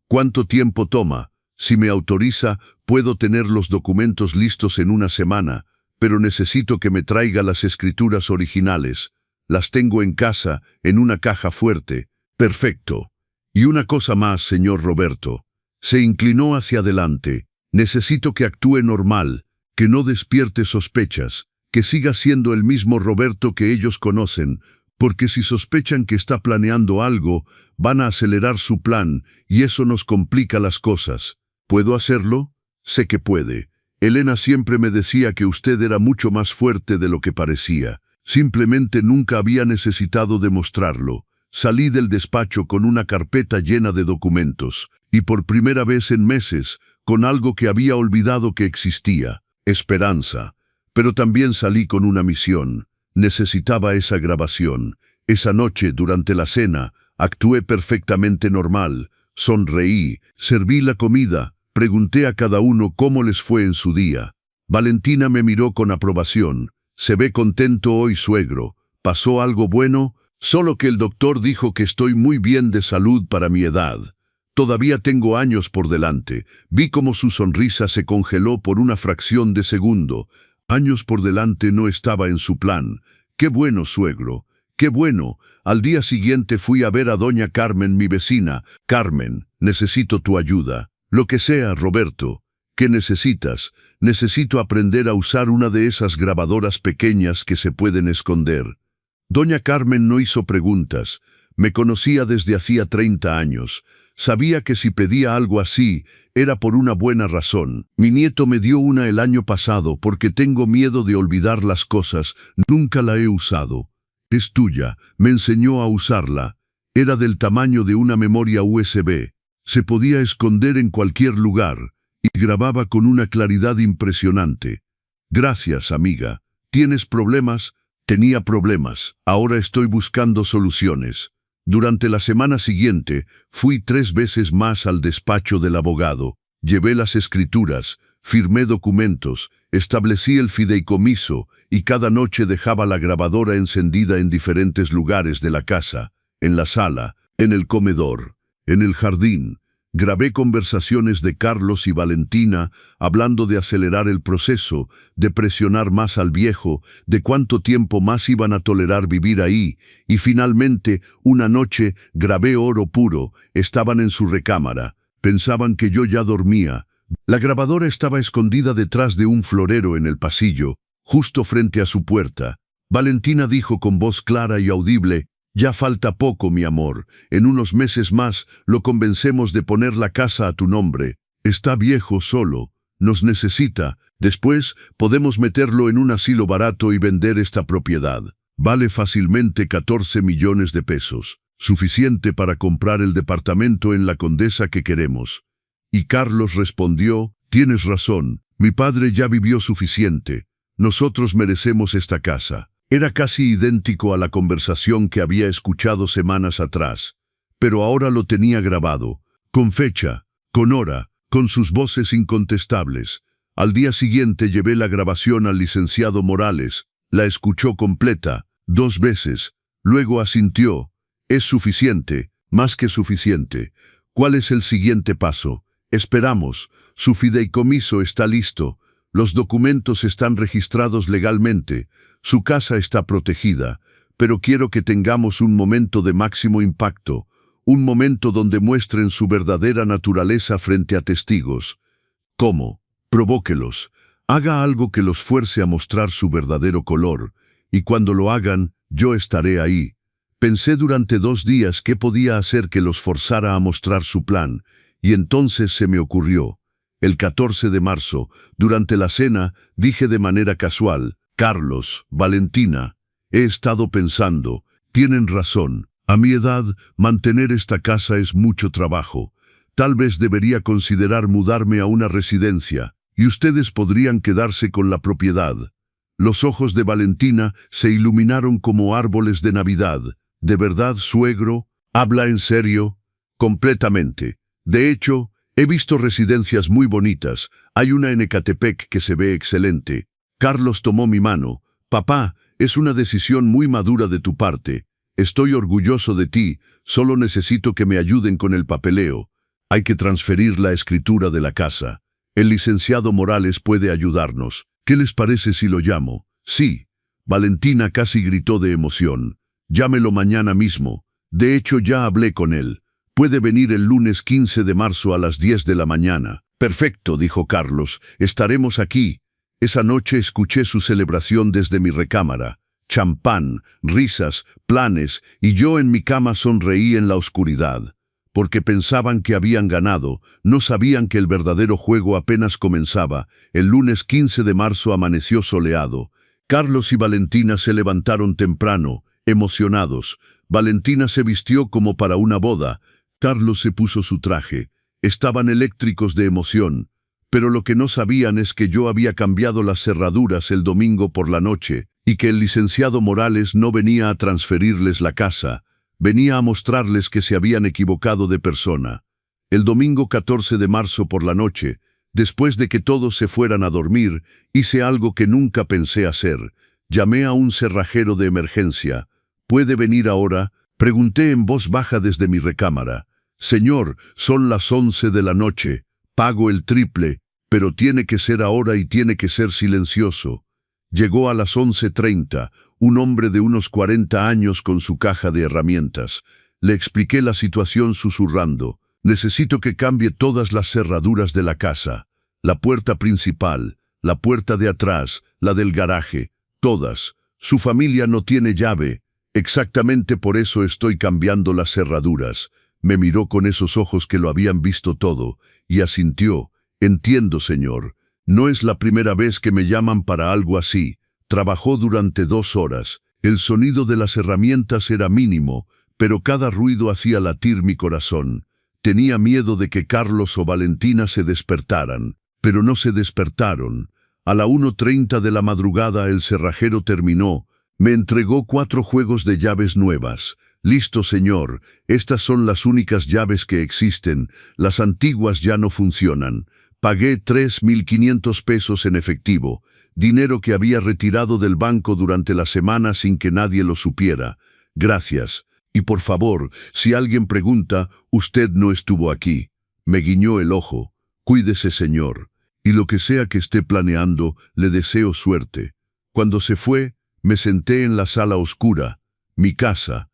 ¿Cuánto tiempo toma? Si me autoriza, puedo tener los documentos listos en una semana, pero necesito que me traiga las escrituras originales. Las tengo en casa, en una caja fuerte. Perfecto. Y una cosa más, señor Roberto. Se inclinó hacia adelante. Necesito que actúe normal, que no despierte sospechas, que siga siendo el mismo Roberto que ellos conocen, porque si sospechan que está planeando algo, van a acelerar su plan, y eso nos complica las cosas. ¿Puedo hacerlo? Sé que puede. Elena siempre me decía que usted era mucho más fuerte de lo que parecía. Simplemente nunca había necesitado demostrarlo. Salí del despacho con una carpeta llena de documentos, y por primera vez en meses, con algo que había olvidado que existía, esperanza. Pero también salí con una misión. Necesitaba esa grabación. Esa noche, durante la cena, actué perfectamente normal. Sonreí, serví la comida, pregunté a cada uno cómo les fue en su día. Valentina me miró con aprobación. Se ve contento hoy, suegro. ¿Pasó algo bueno? Solo que el doctor dijo que estoy muy bien de salud para mi edad. Todavía tengo años por delante. Vi cómo su sonrisa se congeló por una fracción de segundo. Años por delante no estaba en su plan. ¡Qué bueno, suegro! ¡Qué bueno! Al día siguiente fui a ver a doña Carmen, mi vecina. Carmen, necesito tu ayuda. Lo que sea, Roberto. ¿Qué necesitas? Necesito aprender a usar una de esas grabadoras pequeñas que se pueden esconder. Doña Carmen no hizo preguntas. Me conocía desde hacía 30 años. Sabía que si pedía algo así, era por una buena razón. Mi nieto me dio una el año pasado porque tengo miedo de olvidar las cosas. Nunca la he usado. Es tuya. Me enseñó a usarla. Era del tamaño de una memoria USB. Se podía esconder en cualquier lugar y grababa con una claridad impresionante. Gracias, amiga. ¿Tienes problemas? Tenía problemas. Ahora estoy buscando soluciones. Durante la semana siguiente, fui 3 veces más al despacho del abogado. Llevé las escrituras, firmé documentos, establecí el fideicomiso y cada noche dejaba la grabadora encendida en diferentes lugares de la casa, en la sala, en el comedor, en el jardín. Grabé conversaciones de Carlos y Valentina, hablando de acelerar el proceso, de presionar más al viejo, de cuánto tiempo más iban a tolerar vivir ahí, y finalmente, una noche, grabé oro puro. Estaban en su recámara. Pensaban que yo ya dormía. La grabadora estaba escondida detrás de un florero en el pasillo, justo frente a su puerta. Valentina dijo con voz clara y audible: Ya falta poco, mi amor. En unos meses más lo convencemos de poner la casa a tu nombre. Está viejo solo. Nos necesita. Después podemos meterlo en un asilo barato y vender esta propiedad. Vale fácilmente 14 millones de pesos. Suficiente para comprar el departamento en la Condesa que queremos. Y Carlos respondió, tienes razón. Mi padre ya vivió suficiente. Nosotros merecemos esta casa. Era casi idéntico a la conversación que había escuchado semanas atrás, pero ahora lo tenía grabado, con fecha, con hora, con sus voces incontestables. Al día siguiente llevé la grabación al licenciado Morales, la escuchó completa, 2 veces, luego asintió. Es suficiente, más que suficiente. ¿Cuál es el siguiente paso? Esperamos. Su fideicomiso está listo. Los documentos están registrados legalmente. Su casa está protegida. Pero quiero que tengamos un momento de máximo impacto. Un momento donde muestren su verdadera naturaleza frente a testigos. ¿Cómo? Provóquelos. Haga algo que los fuerce a mostrar su verdadero color. Y cuando lo hagan, yo estaré ahí. Pensé durante 2 días qué podía hacer que los forzara a mostrar su plan. Y entonces se me ocurrió. El 14 de marzo, durante la cena, dije de manera casual, Carlos, Valentina, he estado pensando, tienen razón, a mi edad, mantener esta casa es mucho trabajo. Tal vez debería considerar mudarme a una residencia, y ustedes podrían quedarse con la propiedad. Los ojos de Valentina se iluminaron como árboles de Navidad. ¿De verdad, suegro? ¿Habla en serio? Completamente. De hecho, he visto residencias muy bonitas. Hay una en Ecatepec que se ve excelente. Carlos tomó mi mano. Papá, es una decisión muy madura de tu parte. Estoy orgulloso de ti. Solo necesito que me ayuden con el papeleo. Hay que transferir la escritura de la casa. El licenciado Morales puede ayudarnos. ¿Qué les parece si lo llamo? Sí. Valentina casi gritó de emoción. Llámelo mañana mismo. De hecho, ya hablé con él. Puede venir el lunes 15 de marzo a las 10 de la mañana. Perfecto, dijo Carlos. Estaremos aquí. Esa noche escuché su celebración desde mi recámara. Champán, risas, planes, y yo en mi cama sonreí en la oscuridad. Porque pensaban que habían ganado, no sabían que el verdadero juego apenas comenzaba. El lunes 15 de marzo amaneció soleado. Carlos y Valentina se levantaron temprano, emocionados. Valentina se vistió como para una boda. Carlos se puso su traje. Estaban eléctricos de emoción. Pero lo que no sabían es que yo había cambiado las cerraduras el domingo por la noche y que el licenciado Morales no venía a transferirles la casa. Venía a mostrarles que se habían equivocado de persona. El domingo 14 de marzo por la noche, después de que todos se fueran a dormir, hice algo que nunca pensé hacer. Llamé a un cerrajero de emergencia. ¿Puede venir ahora? Pregunté en voz baja desde mi recámara. Señor, son las 11 de la noche. Pago el triple, pero tiene que ser ahora y tiene que ser silencioso. Llegó a las 11:30, un hombre de unos 40 años con su caja de herramientas. Le expliqué la situación susurrando. Necesito que cambie todas las cerraduras de la casa. La puerta principal, la puerta de atrás, la del garaje, todas. Su familia no tiene llave. Exactamente por eso estoy cambiando las cerraduras. Me miró con esos ojos que lo habían visto todo, y asintió. Entiendo, señor. No es la primera vez que me llaman para algo así. Trabajó durante 2 horas. El sonido de las herramientas era mínimo, pero cada ruido hacía latir mi corazón. Tenía miedo de que Carlos o Valentina se despertaran, pero no se despertaron. A la 1:30 de la madrugada el cerrajero terminó. Me entregó 4 juegos de llaves nuevas. Listo, señor. Estas son las únicas llaves que existen. Las antiguas ya no funcionan. Pagué 3.500 pesos en efectivo, dinero que había retirado del banco durante la semana sin que nadie lo supiera. Gracias. Y por favor, si alguien pregunta, usted no estuvo aquí. Me guiñó el ojo. Cuídese, señor. Y lo que sea que esté planeando, le deseo suerte. Cuando se fue, me senté en la sala oscura. Mi casa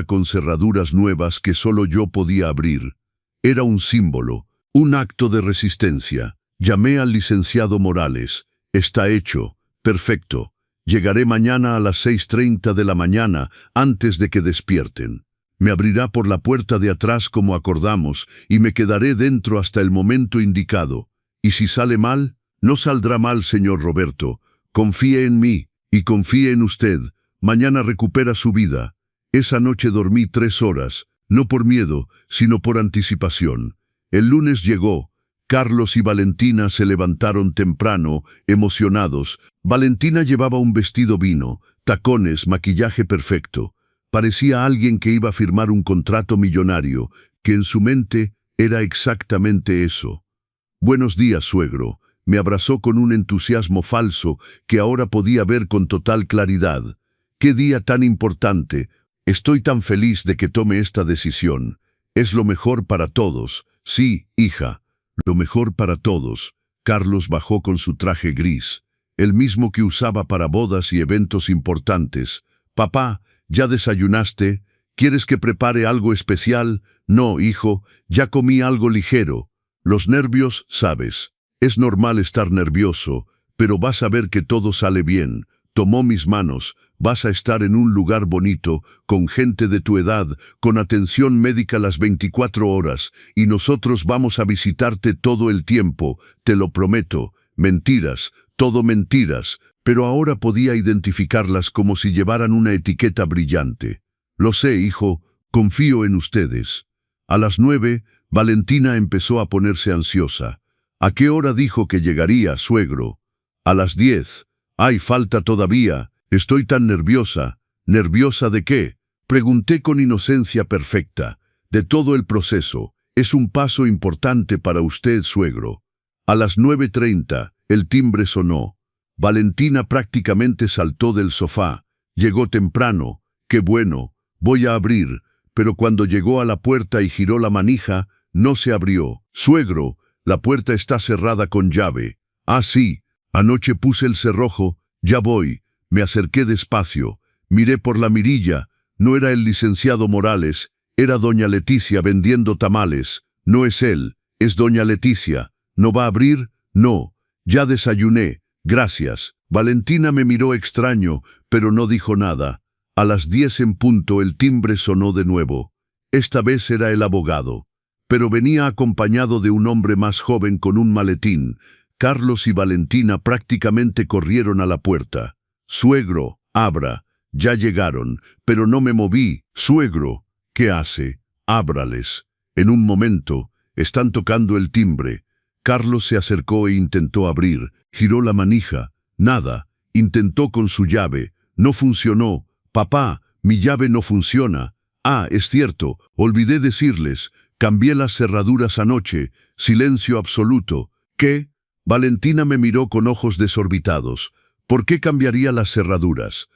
con cerraduras nuevas que solo yo podía abrir. Era un símbolo, un acto de resistencia. Llamé al licenciado Morales. Está hecho. Perfecto. Llegaré mañana a las 6:30 de la mañana, antes de que despierten. Me abrirá por la puerta de atrás como acordamos, y me quedaré dentro hasta el momento indicado. Y si sale mal, no saldrá mal, señor Roberto. Confíe en mí, y confíe en usted. Mañana recupera su vida. Esa noche dormí 3 horas, no por miedo, sino por anticipación. El lunes llegó. Carlos y Valentina se levantaron temprano, emocionados. Valentina llevaba un vestido vino, tacones, maquillaje perfecto. Parecía alguien que iba a firmar un contrato millonario, que en su mente era exactamente eso. «Buenos días, suegro». Me abrazó con un entusiasmo falso que ahora podía ver con total claridad. «¡Qué día tan importante! Estoy tan feliz de que tome esta decisión. Es lo mejor para todos». «Sí, hija, lo mejor para todos». Carlos bajó con su traje gris, el mismo que usaba para bodas y eventos importantes. «Papá, ¿ya desayunaste? ¿Quieres que prepare algo especial?» «No, hijo, ya comí algo ligero». «Los nervios, sabes. Es normal estar nervioso, pero vas a ver que todo sale bien». Tomó mis manos. «Vas a estar en un lugar bonito, con gente de tu edad, con atención médica las 24 horas, y nosotros vamos a visitarte todo el tiempo, te lo prometo». Mentiras, todo mentiras, pero ahora podía identificarlas como si llevaran una etiqueta brillante. «Lo sé, hijo, confío en ustedes». A las 9, Valentina empezó a ponerse ansiosa. «¿A qué hora dijo que llegaría, suegro?» «A las 10. «Ay, falta todavía. Estoy tan nerviosa». «¿Nerviosa de qué?». Pregunté con inocencia perfecta. «De todo el proceso. Es un paso importante para usted, suegro». A las 9:30, el timbre sonó. Valentina prácticamente saltó del sofá. «Llegó temprano. Qué bueno. Voy a abrir». Pero cuando llegó a la puerta y giró la manija, no se abrió. «Suegro, la puerta está cerrada con llave». «Ah, sí. Anoche puse el cerrojo. Ya voy». Me acerqué despacio. Miré por la mirilla. No era el licenciado Morales. Era doña Leticia vendiendo tamales. «No es él. Es doña Leticia. ¿No va a abrir?» «No. Ya desayuné. Gracias». Valentina me miró extraño, pero no dijo nada. A las 10 en punto el timbre sonó de nuevo. Esta vez era el abogado, pero venía acompañado de un hombre más joven con un maletín. Carlos y Valentina prácticamente corrieron a la puerta. «Suegro, abra». «Ya llegaron, pero no me moví». «Suegro, ¿qué hace? Ábrales». En un momento, están tocando el timbre. Carlos se acercó e intentó abrir. Giró la manija. Nada. Intentó con su llave. No funcionó. «Papá, mi llave no funciona». «Ah, es cierto, olvidé decirles. Cambié las cerraduras anoche». Silencio absoluto. «¿Qué?». Valentina me miró con ojos desorbitados. «¿Por qué cambiaría las cerraduras?»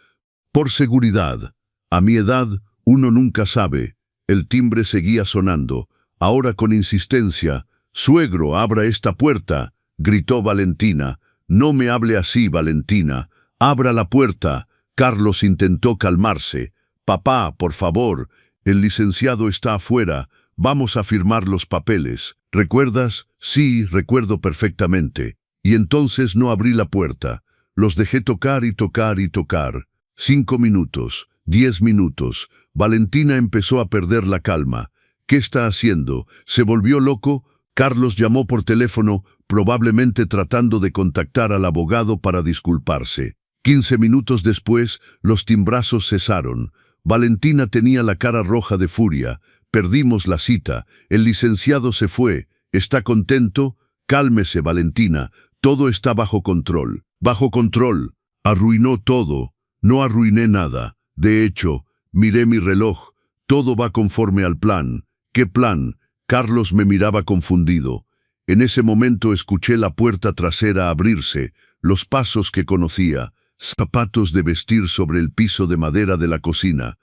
«Por seguridad. A mi edad, uno nunca sabe». El timbre seguía sonando, ahora con insistencia. «Suegro, abra esta puerta», gritó Valentina. «No me hable así, Valentina. Abra la puerta». Carlos intentó calmarse. «Papá, por favor, el licenciado está afuera. Vamos a firmar los papeles. ¿Recuerdas?» «Sí, recuerdo perfectamente». Y entonces no abrí la puerta. Los dejé tocar y tocar y tocar. 5 minutos, 10 minutos. Valentina empezó a perder la calma. «¿Qué está haciendo? ¿Se volvió loco?» Carlos llamó por teléfono, probablemente tratando de contactar al abogado para disculparse. 15 minutos después, los timbrazos cesaron. Valentina tenía la cara roja de furia. «Perdimos la cita. El licenciado se fue. ¿Está contento?» «Cálmese, Valentina. Todo está bajo control». «Bajo control. Arruinó todo». «No arruiné nada. De hecho, miré mi reloj. Todo va conforme al plan». «¿Qué plan?». Carlos me miraba confundido. En ese momento escuché la puerta trasera abrirse, los pasos que conocía, zapatos de vestir sobre el piso de madera de la cocina.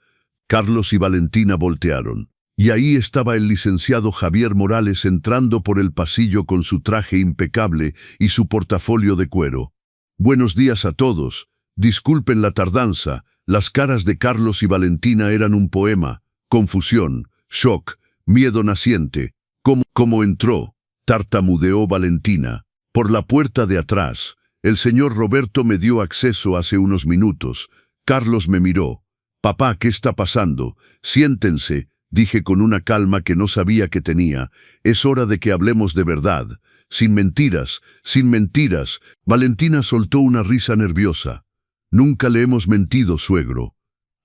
Carlos y Valentina voltearon. Y ahí estaba el licenciado Javier Morales entrando por el pasillo con su traje impecable y su portafolio de cuero. «Buenos días a todos. Disculpen la tardanza». Las caras de Carlos y Valentina eran un poema. Confusión, shock, miedo naciente. ¿Cómo entró?», tartamudeó Valentina. «Por la puerta de atrás». El señor Roberto me dio acceso hace unos minutos. Carlos me miró. Papá, ¿qué está pasando? Siéntense, dije con una calma que no sabía que tenía. Es hora de que hablemos de verdad. Sin mentiras, sin mentiras. Valentina soltó una risa nerviosa. Nunca le hemos mentido, suegro.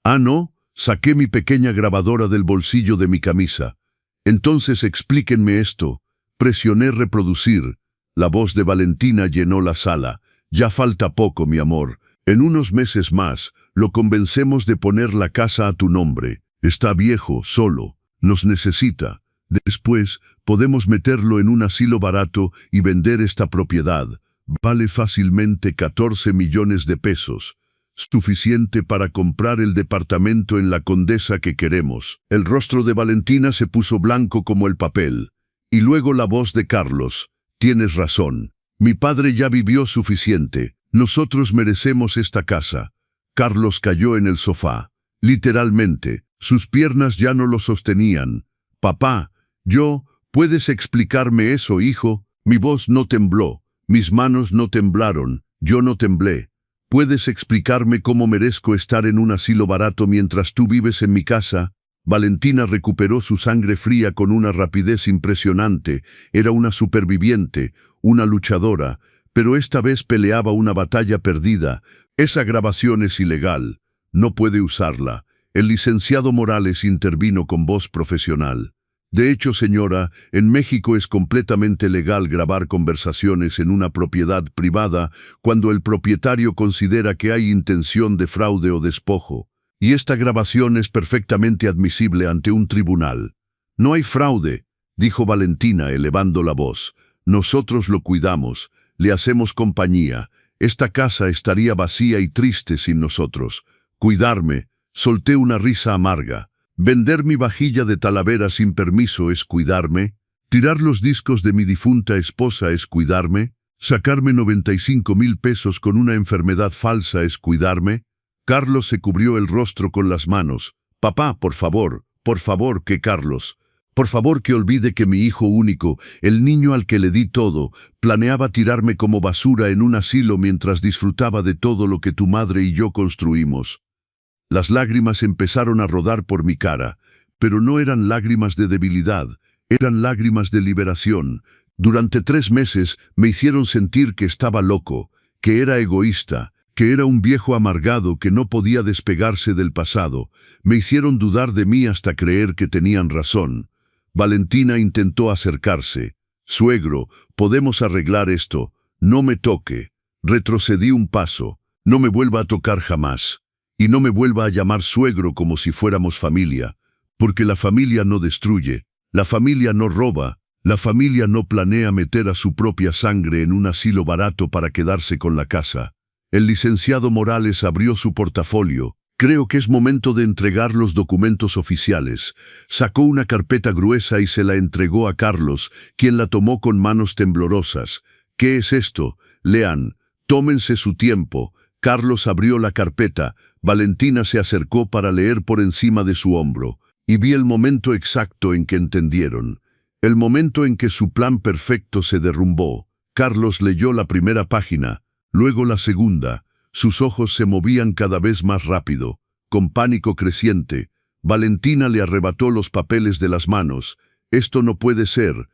Ah, ¿no? Saqué mi pequeña grabadora del bolsillo de mi camisa. Entonces explíquenme esto. Presioné reproducir. La voz de Valentina llenó la sala. Ya falta poco, mi amor. En unos meses más, lo convencemos de poner la casa a tu nombre. Está viejo, solo. Nos necesita. Después, podemos meterlo en un asilo barato y vender esta propiedad. Vale fácilmente 14 millones de pesos. Suficiente para comprar el departamento en la Condesa que queremos. El rostro de Valentina se puso blanco como el papel. Y luego la voz de Carlos. Tienes razón. Mi padre ya vivió suficiente. Nosotros merecemos esta casa. Carlos cayó en el sofá. Literalmente, sus piernas ya no lo sostenían. Papá, ¿puedes explicarme eso, hijo? Mi voz no tembló. Mis manos no temblaron. Yo no temblé. ¿Puedes explicarme cómo merezco estar en un asilo barato mientras tú vives en mi casa? Valentina recuperó su sangre fría con una rapidez impresionante. Era una superviviente, una luchadora, pero esta vez peleaba una batalla perdida. Esa grabación es ilegal. No puede usarla. El licenciado Morales intervino con voz profesional. De hecho, señora, en México es completamente legal grabar conversaciones en una propiedad privada cuando el propietario considera que hay intención de fraude o despojo. Y esta grabación es perfectamente admisible ante un tribunal. No hay fraude, dijo Valentina elevando la voz. Nosotros lo cuidamos, le hacemos compañía. Esta casa estaría vacía y triste sin nosotros. Cuidarme, solté una risa amarga. Vender mi vajilla de Talavera sin permiso es cuidarme. Tirar los discos de mi difunta esposa es cuidarme. Sacarme 95,000 pesos con una enfermedad falsa es cuidarme. Carlos se cubrió el rostro con las manos. Papá, por favor, que Carlos. Por favor, que olvide que mi hijo único, el niño al que le di todo, planeaba tirarme como basura en un asilo mientras disfrutaba de todo lo que tu madre y yo construimos. Las lágrimas empezaron a rodar por mi cara, pero no eran lágrimas de debilidad, eran lágrimas de liberación. Durante 3 meses me hicieron sentir que estaba loco, que era egoísta, que era un viejo amargado que no podía despegarse del pasado. Me hicieron dudar de mí hasta creer que tenían razón. Valentina intentó acercarse. Suegro, podemos arreglar esto. No me toque. Retrocedí un paso. No me vuelva a tocar jamás. Y no me vuelva a llamar suegro como si fuéramos familia. Porque la familia no destruye. La familia no roba. La familia no planea meter a su propia sangre en un asilo barato para quedarse con la casa. El licenciado Morales abrió su portafolio. Creo que es momento de entregar los documentos oficiales. Sacó una carpeta gruesa y se la entregó a Carlos, quien la tomó con manos temblorosas. ¿Qué es esto? Lean. Tómense su tiempo. Carlos abrió la carpeta. Valentina se acercó para leer por encima de su hombro. Y vi el momento exacto en que entendieron. El momento en que su plan perfecto se derrumbó. Carlos leyó la primera página, luego la segunda. Sus ojos se movían cada vez más rápido, con pánico creciente. Valentina le arrebató los papeles de las manos. Esto no puede ser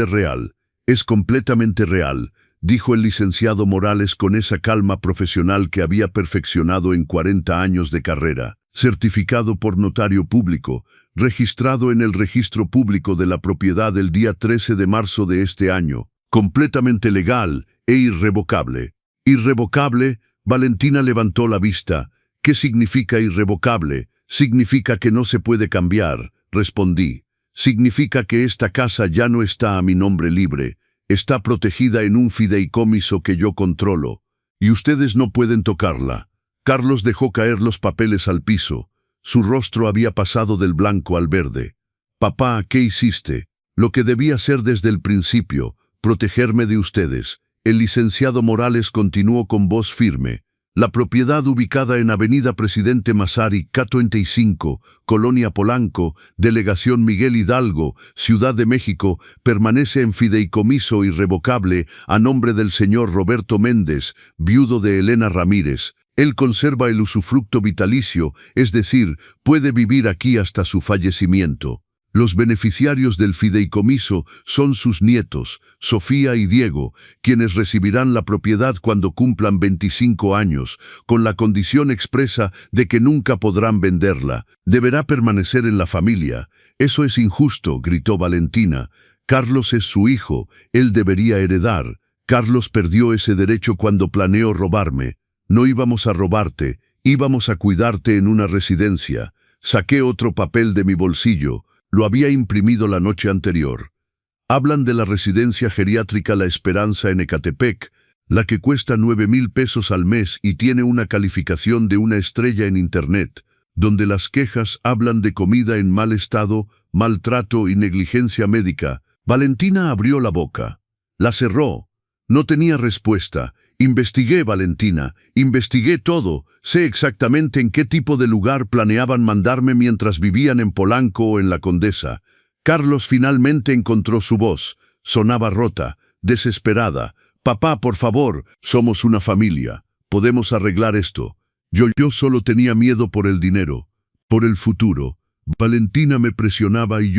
real. Es completamente real, dijo el licenciado Morales con esa calma profesional que había perfeccionado en 40 años de carrera. Certificado por notario público, registrado en el registro público de la propiedad el día 13 de marzo de este año. Completamente legal e irrevocable. ¿Irrevocable? Valentina levantó la vista. ¿Qué significa irrevocable? Significa que no se puede cambiar, respondí. Significa que esta casa ya no está a mi nombre libre. Está protegida en un fideicomiso que yo controlo. Y ustedes no pueden tocarla. Carlos dejó caer los papeles al piso. Su rostro había pasado del blanco al verde. Papá, ¿qué hiciste? Lo que debía hacer desde el principio, protegerme de ustedes. El licenciado Morales continuó con voz firme. La propiedad ubicada en Avenida Presidente Massari, K25, Colonia Polanco, Delegación Miguel Hidalgo, Ciudad de México, permanece en fideicomiso irrevocable a nombre del señor Roberto Méndez, viudo de Elena Ramírez. Él conserva el usufructo vitalicio, es decir, puede vivir aquí hasta su fallecimiento. Los beneficiarios del fideicomiso son sus nietos, Sofía y Diego, quienes recibirán la propiedad cuando cumplan 25 años, con la condición expresa de que nunca podrán venderla. Deberá permanecer en la familia. Eso es injusto, gritó Valentina. Carlos es su hijo, él debería heredar. Carlos perdió ese derecho cuando planeó robarme. No íbamos a robarte, íbamos a cuidarte en una residencia. Saqué otro papel de mi bolsillo. Lo había imprimido la noche anterior. Hablan de la residencia geriátrica La Esperanza en Ecatepec, la que cuesta 9,000 pesos al mes y tiene una calificación de 1 estrella en Internet, donde las quejas hablan de comida en mal estado, maltrato y negligencia médica. Valentina abrió la boca. La cerró. No tenía respuesta. Investigué, Valentina, investigué todo. Sé exactamente en qué tipo de lugar planeaban mandarme mientras vivían en Polanco o en La Condesa. Carlos finalmente encontró su voz. Sonaba rota, desesperada. Papá, por favor, somos una familia. Podemos arreglar esto. Yo solo tenía miedo por el dinero, por el futuro. Valentina me presionaba y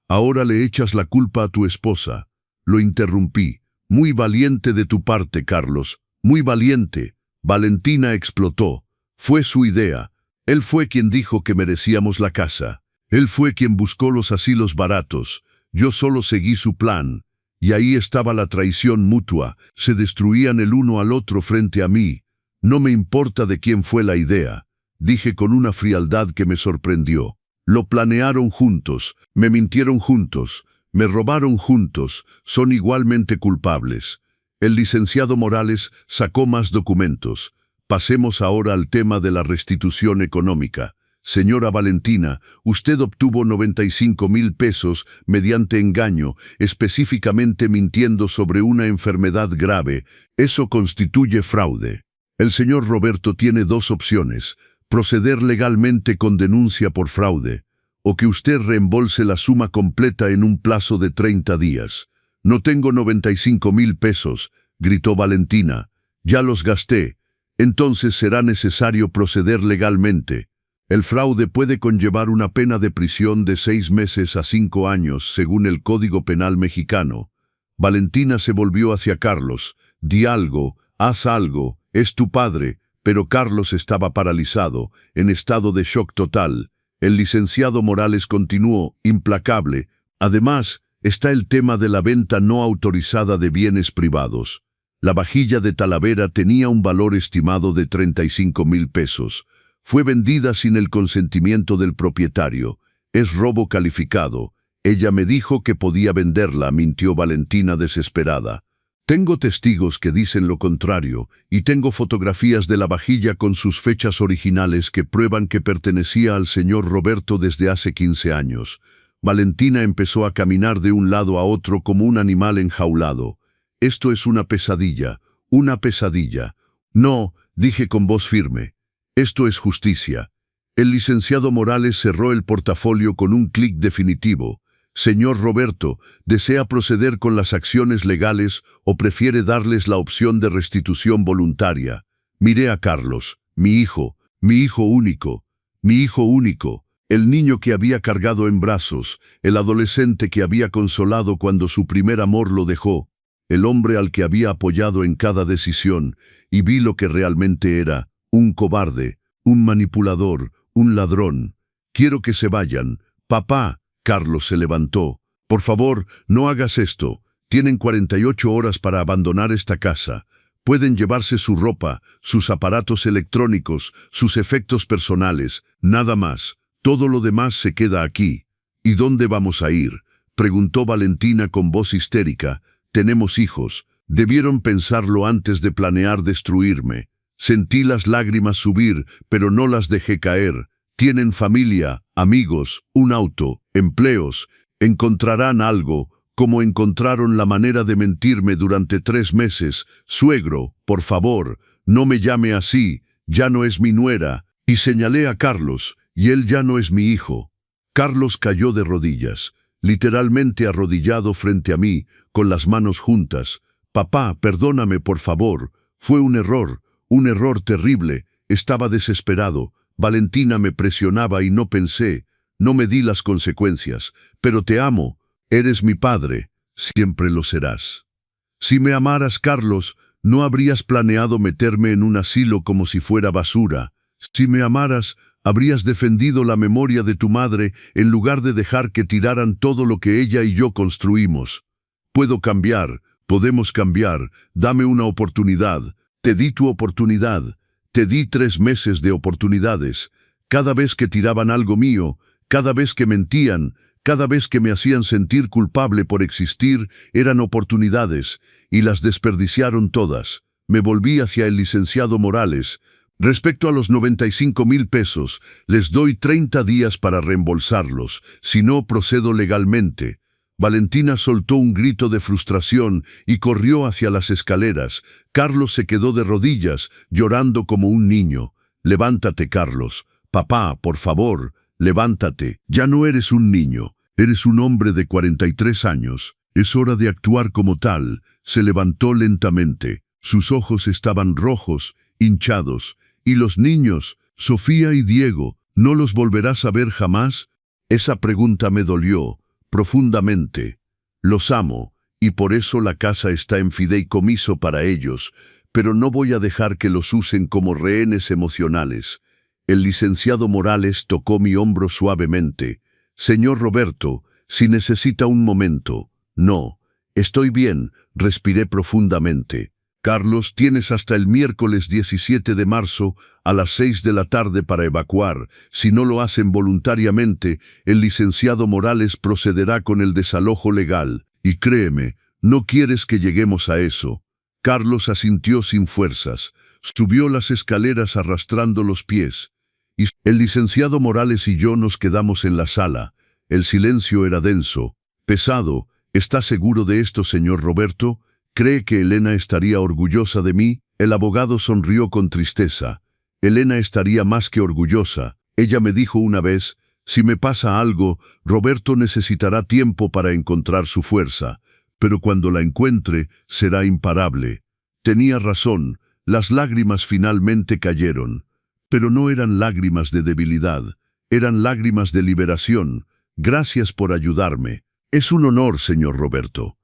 ahora le echas la culpa a tu esposa. Lo interrumpí. Muy valiente de tu parte, Carlos. Muy valiente. Valentina explotó. Fue su idea. Él fue quien dijo que merecíamos la casa. Él fue quien buscó los asilos baratos. Yo solo seguí su plan. Y ahí estaba la traición mutua. Se destruían el uno al otro frente a mí. No me importa de quién fue la idea, dije con una frialdad que me sorprendió. Lo planearon juntos, me mintieron juntos. Me robaron juntos, son igualmente culpables. El licenciado Morales sacó más documentos. Pasemos ahora al tema de la restitución económica. Señora Valentina, usted obtuvo 95,000 pesos mediante engaño, específicamente mintiendo sobre una enfermedad grave. Eso constituye fraude. El señor Roberto tiene 2 opciones: proceder legalmente con denuncia por fraude, o que usted reembolse la suma completa en un plazo de 30 días. No tengo 95,000 pesos, gritó Valentina. Ya los gasté. Entonces será necesario proceder legalmente. El fraude puede conllevar una pena de prisión de 6 meses a 5 años, según el Código Penal mexicano. Valentina se volvió hacia Carlos. Di algo, haz algo, es tu padre. Pero Carlos estaba paralizado, en estado de shock total. El licenciado Morales continuó, implacable. Además, está el tema de la venta no autorizada de bienes privados. La vajilla de Talavera tenía un valor estimado de 35,000 pesos. Fue vendida sin el consentimiento del propietario. Es robo calificado. Ella me dijo que podía venderla, mintió Valentina desesperada. Tengo testigos que dicen lo contrario, y tengo fotografías de la vajilla con sus fechas originales que prueban que pertenecía al señor Roberto desde hace 15 años. Valentina empezó a caminar de un lado a otro como un animal enjaulado. Esto es una pesadilla, una pesadilla. No, dije con voz firme. Esto es justicia. El licenciado Morales cerró el portafolio con un clic definitivo. Señor Roberto, ¿desea proceder con las acciones legales o prefiere darles la opción de restitución voluntaria? Miré a Carlos, mi hijo único, el niño que había cargado en brazos, el adolescente que había consolado cuando su primer amor lo dejó, el hombre al que había apoyado en cada decisión, y vi lo que realmente era: un cobarde, un manipulador, un ladrón. Quiero que se vayan. Papá. Carlos se levantó. Por favor, no hagas esto. Tienen 48 horas para abandonar esta casa. Pueden llevarse su ropa, sus aparatos electrónicos, sus efectos personales, nada más. Todo lo demás se queda aquí. ¿Y dónde vamos a ir?, preguntó Valentina con voz histérica. Tenemos hijos. Debieron pensarlo antes de planear destruirme. Sentí las lágrimas subir, pero no las dejé caer. Tienen familia, amigos, un auto, empleos. Encontrarán algo, como encontraron la manera de mentirme durante 3 meses. Suegro, por favor, no me llame así, ya no es mi nuera, y señalé a Carlos, y él ya no es mi hijo. Carlos cayó de rodillas, literalmente arrodillado frente a mí, con las manos juntas. Papá, perdóname por favor, fue un error terrible, estaba desesperado. Valentina me presionaba y no pensé, no me di las consecuencias, pero te amo, eres mi padre, siempre lo serás. Si me amaras, Carlos, no habrías planeado meterme en un asilo como si fuera basura. Si me amaras, habrías defendido la memoria de tu madre en lugar de dejar que tiraran todo lo que ella y yo construimos. Puedo cambiar, podemos cambiar, dame una oportunidad. Te di tu oportunidad, te di 3 meses de oportunidades. Cada vez que tiraban algo mío, cada vez que mentían, cada vez que me hacían sentir culpable por existir, eran oportunidades, y las desperdiciaron todas. Me volví hacia el licenciado Morales. Respecto a los 95,000 pesos, les doy 30 días para reembolsarlos, si no procedo legalmente. Valentina soltó un grito de frustración y corrió hacia las escaleras. Carlos se quedó de rodillas, llorando como un niño. Levántate, Carlos. Papá, por favor, levántate. Ya no eres un niño, eres un hombre de 43 años. Es hora de actuar como tal. Se levantó lentamente. Sus ojos estaban rojos, hinchados. ¿Y los niños, Sofía y Diego, no los volverás a ver jamás? Esa pregunta me dolió profundamente. Los amo, y por eso la casa está en fideicomiso para ellos, pero no voy a dejar que los usen como rehenes emocionales. El licenciado Morales tocó mi hombro suavemente. Señor Roberto, si necesita un momento. No, estoy bien, respiré profundamente. Carlos, tienes hasta el miércoles 17 de marzo a las 6 de la tarde para evacuar. Si no lo hacen voluntariamente, el licenciado Morales procederá con el desalojo legal. Y créeme, no quieres que lleguemos a eso. Carlos asintió sin fuerzas. Subió las escaleras arrastrando los pies. Y el licenciado Morales y yo nos quedamos en la sala. El silencio era denso, pesado. ¿Está seguro de esto, señor Roberto? ¿Cree que Elena estaría orgullosa de mí? El abogado sonrió con tristeza. Elena estaría más que orgullosa. Ella me dijo una vez, si me pasa algo, Roberto necesitará tiempo para encontrar su fuerza, pero cuando la encuentre, será imparable. Tenía razón, las lágrimas finalmente cayeron. Pero no eran lágrimas de debilidad, eran lágrimas de liberación. Gracias por ayudarme. Es un honor, señor Roberto.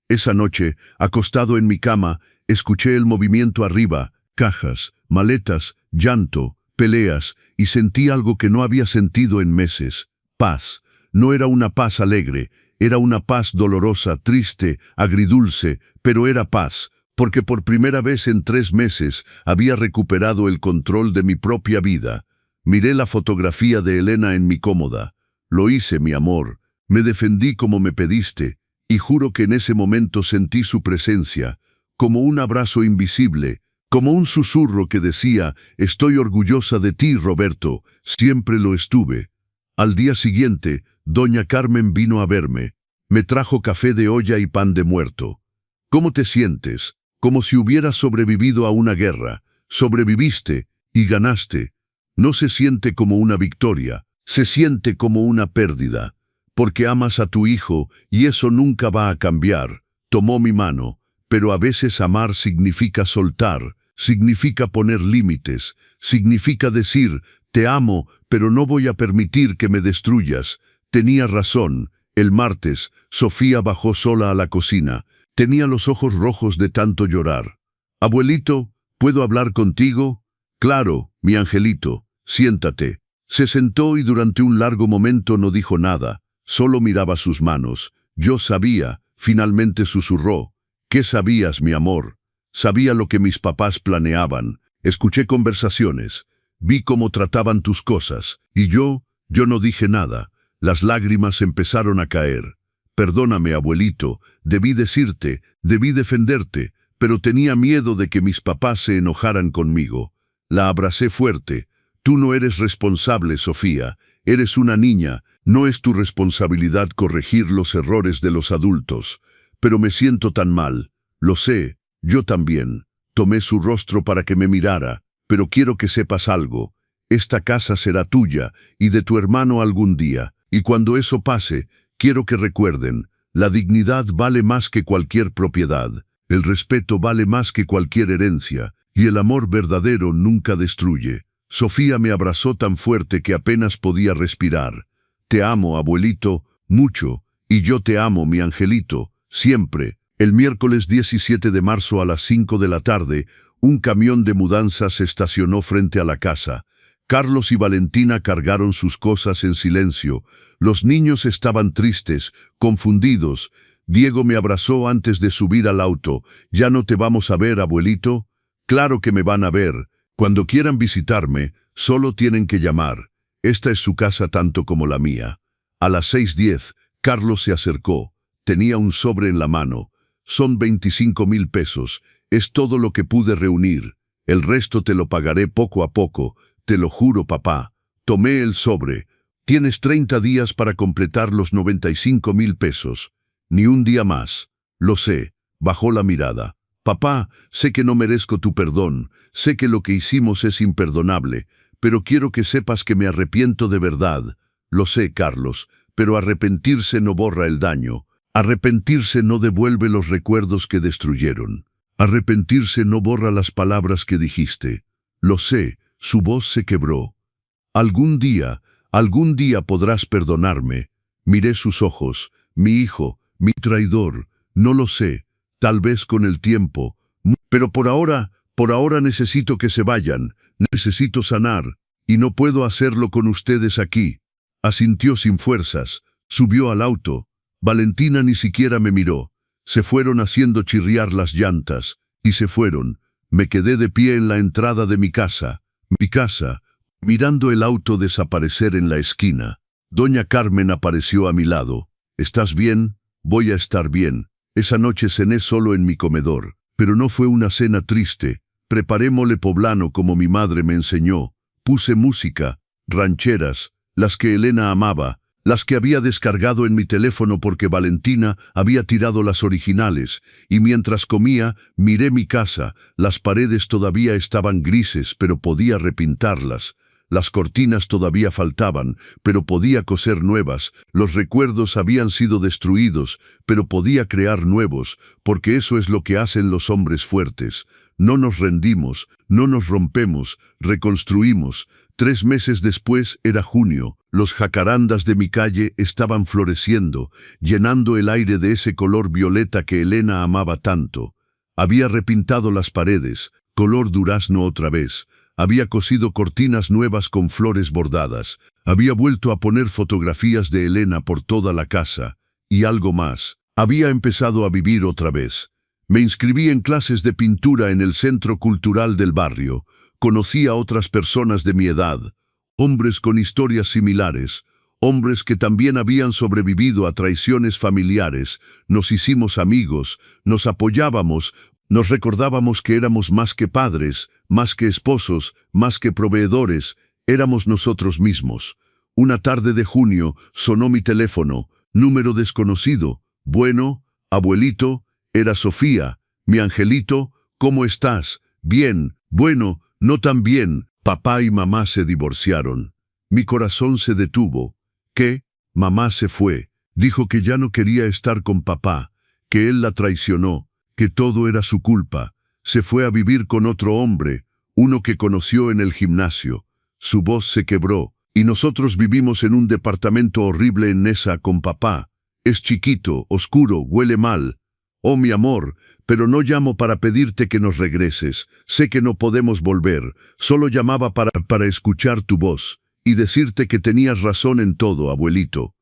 Esa noche, acostado en mi cama, escuché el movimiento arriba, cajas, maletas, llanto, peleas, y sentí algo que no había sentido en meses. Paz. No era una paz alegre, era una paz dolorosa, triste, agridulce, pero era paz, porque por primera vez en 3 meses había recuperado el control de mi propia vida. Miré la fotografía de Elena en mi cómoda. Lo hice, mi amor. Me defendí como me pediste. Y juro que en ese momento sentí su presencia, como un abrazo invisible, como un susurro que decía, estoy orgullosa de ti, Roberto, siempre lo estuve. Al día siguiente, doña Carmen vino a verme. Me trajo café de olla y pan de muerto. ¿Cómo te sientes? Como si hubieras sobrevivido a una guerra. Sobreviviste y ganaste. No se siente como una victoria, se siente como una pérdida. Porque amas a tu hijo y eso nunca va a cambiar. Tomó mi mano, pero a veces amar significa soltar, significa poner límites, significa decir, te amo, pero no voy a permitir que me destruyas. Tenía razón. El martes, Sofía bajó sola a la cocina. Tenía los ojos rojos de tanto llorar. Abuelito, ¿puedo hablar contigo? Claro, mi angelito, siéntate. Se sentó y durante un largo momento no dijo nada. Solo miraba sus manos. Yo sabía, finalmente susurró. ¿Qué sabías, mi amor? Sabía lo que mis papás planeaban. Escuché conversaciones. Vi cómo trataban tus cosas. Y yo no dije nada. Las lágrimas empezaron a caer. Perdóname, abuelito. Debí decirte, debí defenderte, pero tenía miedo de que mis papás se enojaran conmigo. La abracé fuerte. Tú no eres responsable, Sofía. Eres una niña. No es tu responsabilidad corregir los errores de los adultos. Pero me siento tan mal. Lo sé, yo también. Tomé su rostro para que me mirara. Pero quiero que sepas algo. Esta casa será tuya y de tu hermano algún día. Y cuando eso pase, quiero que recuerden, la dignidad vale más que cualquier propiedad. El respeto vale más que cualquier herencia. Y el amor verdadero nunca destruye. Sofía me abrazó tan fuerte que apenas podía respirar. Te amo, abuelito, mucho. Y yo te amo, mi angelito, siempre. El miércoles 17 de marzo a las 5 de la tarde, un camión de mudanzas se estacionó frente a la casa. Carlos y Valentina cargaron sus cosas en silencio. Los niños estaban tristes, confundidos. Diego me abrazó antes de subir al auto. «¿Ya no te vamos a ver, abuelito?» «Claro que me van a ver. Cuando quieran visitarme, solo tienen que llamar. Esta es su casa tanto como la mía». A las 6:10, Carlos se acercó. Tenía un sobre en la mano. «Son 25,000 pesos. Es todo lo que pude reunir. El resto te lo pagaré poco a poco. Te lo juro, papá». Tomé el sobre. «Tienes 30 días para completar los 95,000 pesos. Ni un día más». «Lo sé». Bajó la mirada. «Papá, sé que no merezco tu perdón. Sé que lo que hicimos es imperdonable. Pero quiero que sepas que me arrepiento de verdad». «Lo sé, Carlos, pero arrepentirse no borra el daño. Arrepentirse no devuelve los recuerdos que destruyeron. Arrepentirse no borra las palabras que dijiste». «Lo sé». Su voz se quebró. Algún día podrás perdonarme». Miré sus ojos. «Mi hijo, mi traidor, no lo sé. Tal vez con el tiempo. Pero por ahora necesito que se vayan. Necesito sanar. Y no puedo hacerlo con ustedes aquí». Asintió sin fuerzas. Subió al auto. Valentina ni siquiera me miró. Se fueron haciendo chirriar las llantas. Y se fueron. Me quedé de pie en la entrada de mi casa, mirando el auto desaparecer en la esquina. Doña Carmen apareció a mi lado. «¿Estás bien?» «Voy a estar bien». Esa noche cené solo en mi comedor, pero no fue una cena triste. Preparé mole poblano como mi madre me enseñó. Puse música, rancheras, las que Elena amaba, las que había descargado en mi teléfono porque Valentina había tirado las originales, y mientras comía, miré mi casa. Las paredes todavía estaban grises, pero podía repintarlas. Las cortinas todavía faltaban, pero podía coser nuevas. Los recuerdos habían sido destruidos, pero podía crear nuevos, porque eso es lo que hacen los hombres fuertes. No nos rendimos, no nos rompemos, reconstruimos. 3 meses después era junio. Los jacarandas de mi calle estaban floreciendo, llenando el aire de ese color violeta que Elena amaba tanto. Había repintado las paredes, color durazno otra vez. Había cosido cortinas nuevas con flores bordadas. Había vuelto a poner fotografías de Elena por toda la casa. Y algo más. Había empezado a vivir otra vez. Me inscribí en clases de pintura en el Centro Cultural del barrio. Conocí a otras personas de mi edad, hombres con historias similares, hombres que también habían sobrevivido a traiciones familiares. Nos hicimos amigos, nos apoyábamos, nos recordábamos que éramos más que padres, más que esposos, más que proveedores, éramos nosotros mismos. Una tarde de junio sonó mi teléfono, número desconocido. «Bueno, abuelito», era Sofía. «Mi angelito, ¿cómo estás?» «Bien». «Bueno, no tan bien. Papá y mamá se divorciaron». Mi corazón se detuvo. ¿Qué? Mamá se fue. Dijo que ya no quería estar con papá, que él la traicionó, que todo era su culpa. Se fue a vivir con otro hombre, uno que conoció en el gimnasio. Su voz se quebró. «Y nosotros vivimos en un departamento horrible en Nesa con papá. Es chiquito, oscuro, huele mal. Oh, mi amor, pero no llamo para pedirte que nos regreses. Sé que no podemos volver. Solo llamaba para escuchar tu voz y decirte que tenías razón en todo, abuelito».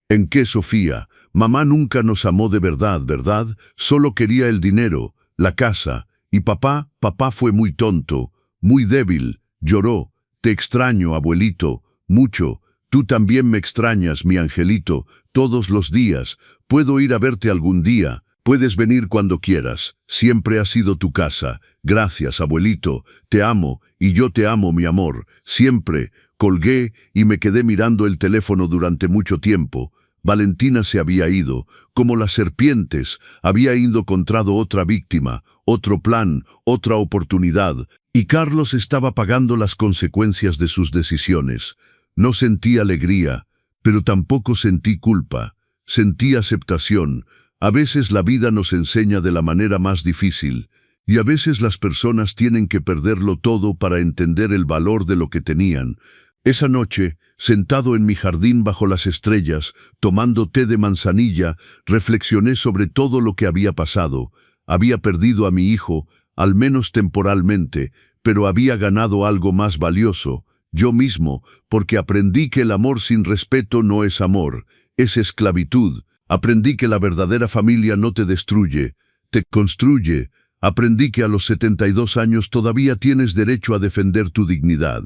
«¿En qué, Sofía? Mamá nunca nos amó de verdad, ¿verdad? Solo quería el dinero, la casa. Y papá fue muy tonto, muy débil. Lloró. Te extraño, abuelito, mucho. Tú también me extrañas, mi angelito, todos los días. Puedo ir a verte algún día. Puedes venir cuando quieras. Siempre ha sido tu casa. Gracias, abuelito. Te amo, y yo te amo, mi amor. Siempre». Colgué y me quedé mirando el teléfono durante mucho tiempo. Valentina se había ido, como las serpientes, había encontrado otra víctima, otro plan, otra oportunidad, y Carlos estaba pagando las consecuencias de sus decisiones. No sentí alegría, pero tampoco sentí culpa. Sentí aceptación. A veces la vida nos enseña de la manera más difícil, y a veces las personas tienen que perderlo todo para entender el valor de lo que tenían. Esa noche, sentado en mi jardín bajo las estrellas, tomando té de manzanilla, reflexioné sobre todo lo que había pasado. Había perdido a mi hijo, al menos temporalmente, pero había ganado algo más valioso, yo mismo, porque aprendí que el amor sin respeto no es amor, es esclavitud. Aprendí que la verdadera familia no te destruye, te construye. Aprendí que a los 72 años todavía tienes derecho a defender tu dignidad.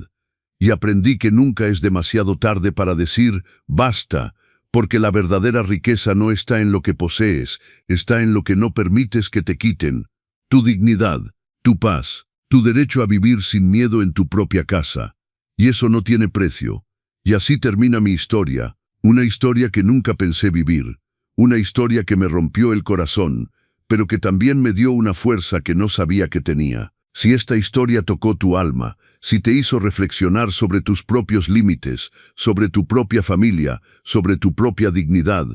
Y aprendí que nunca es demasiado tarde para decir basta, porque la verdadera riqueza no está en lo que posees, está en lo que no permites que te quiten. Tu dignidad, tu paz, tu derecho a vivir sin miedo en tu propia casa. Y eso no tiene precio. Y así termina mi historia, una historia que nunca pensé vivir, una historia que me rompió el corazón, pero que también me dio una fuerza que no sabía que tenía. Si esta historia tocó tu alma, si te hizo reflexionar sobre tus propios límites, sobre tu propia familia, sobre tu propia dignidad,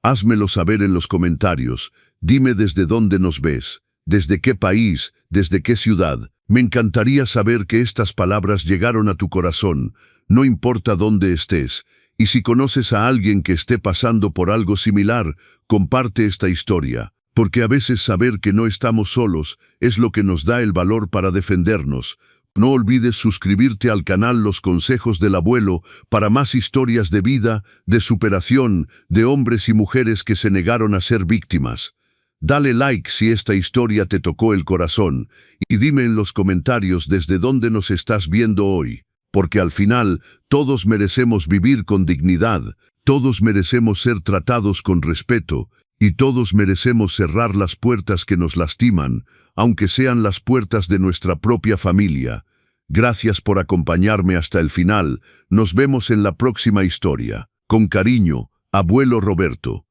házmelo saber en los comentarios. Dime desde dónde nos ves, desde qué país, desde qué ciudad. Me encantaría saber que estas palabras llegaron a tu corazón, no importa dónde estés. Y si conoces a alguien que esté pasando por algo similar, comparte esta historia. Porque a veces saber que no estamos solos es lo que nos da el valor para defendernos. No olvides suscribirte al canal Los Consejos del Abuelo para más historias de vida, de superación, de hombres y mujeres que se negaron a ser víctimas. Dale like si esta historia te tocó el corazón y dime en los comentarios desde dónde nos estás viendo hoy. Porque al final, todos merecemos vivir con dignidad, todos merecemos ser tratados con respeto, y todos merecemos cerrar las puertas que nos lastiman, aunque sean las puertas de nuestra propia familia. Gracias por acompañarme hasta el final. Nos vemos en la próxima historia. Con cariño, Abuelo Roberto.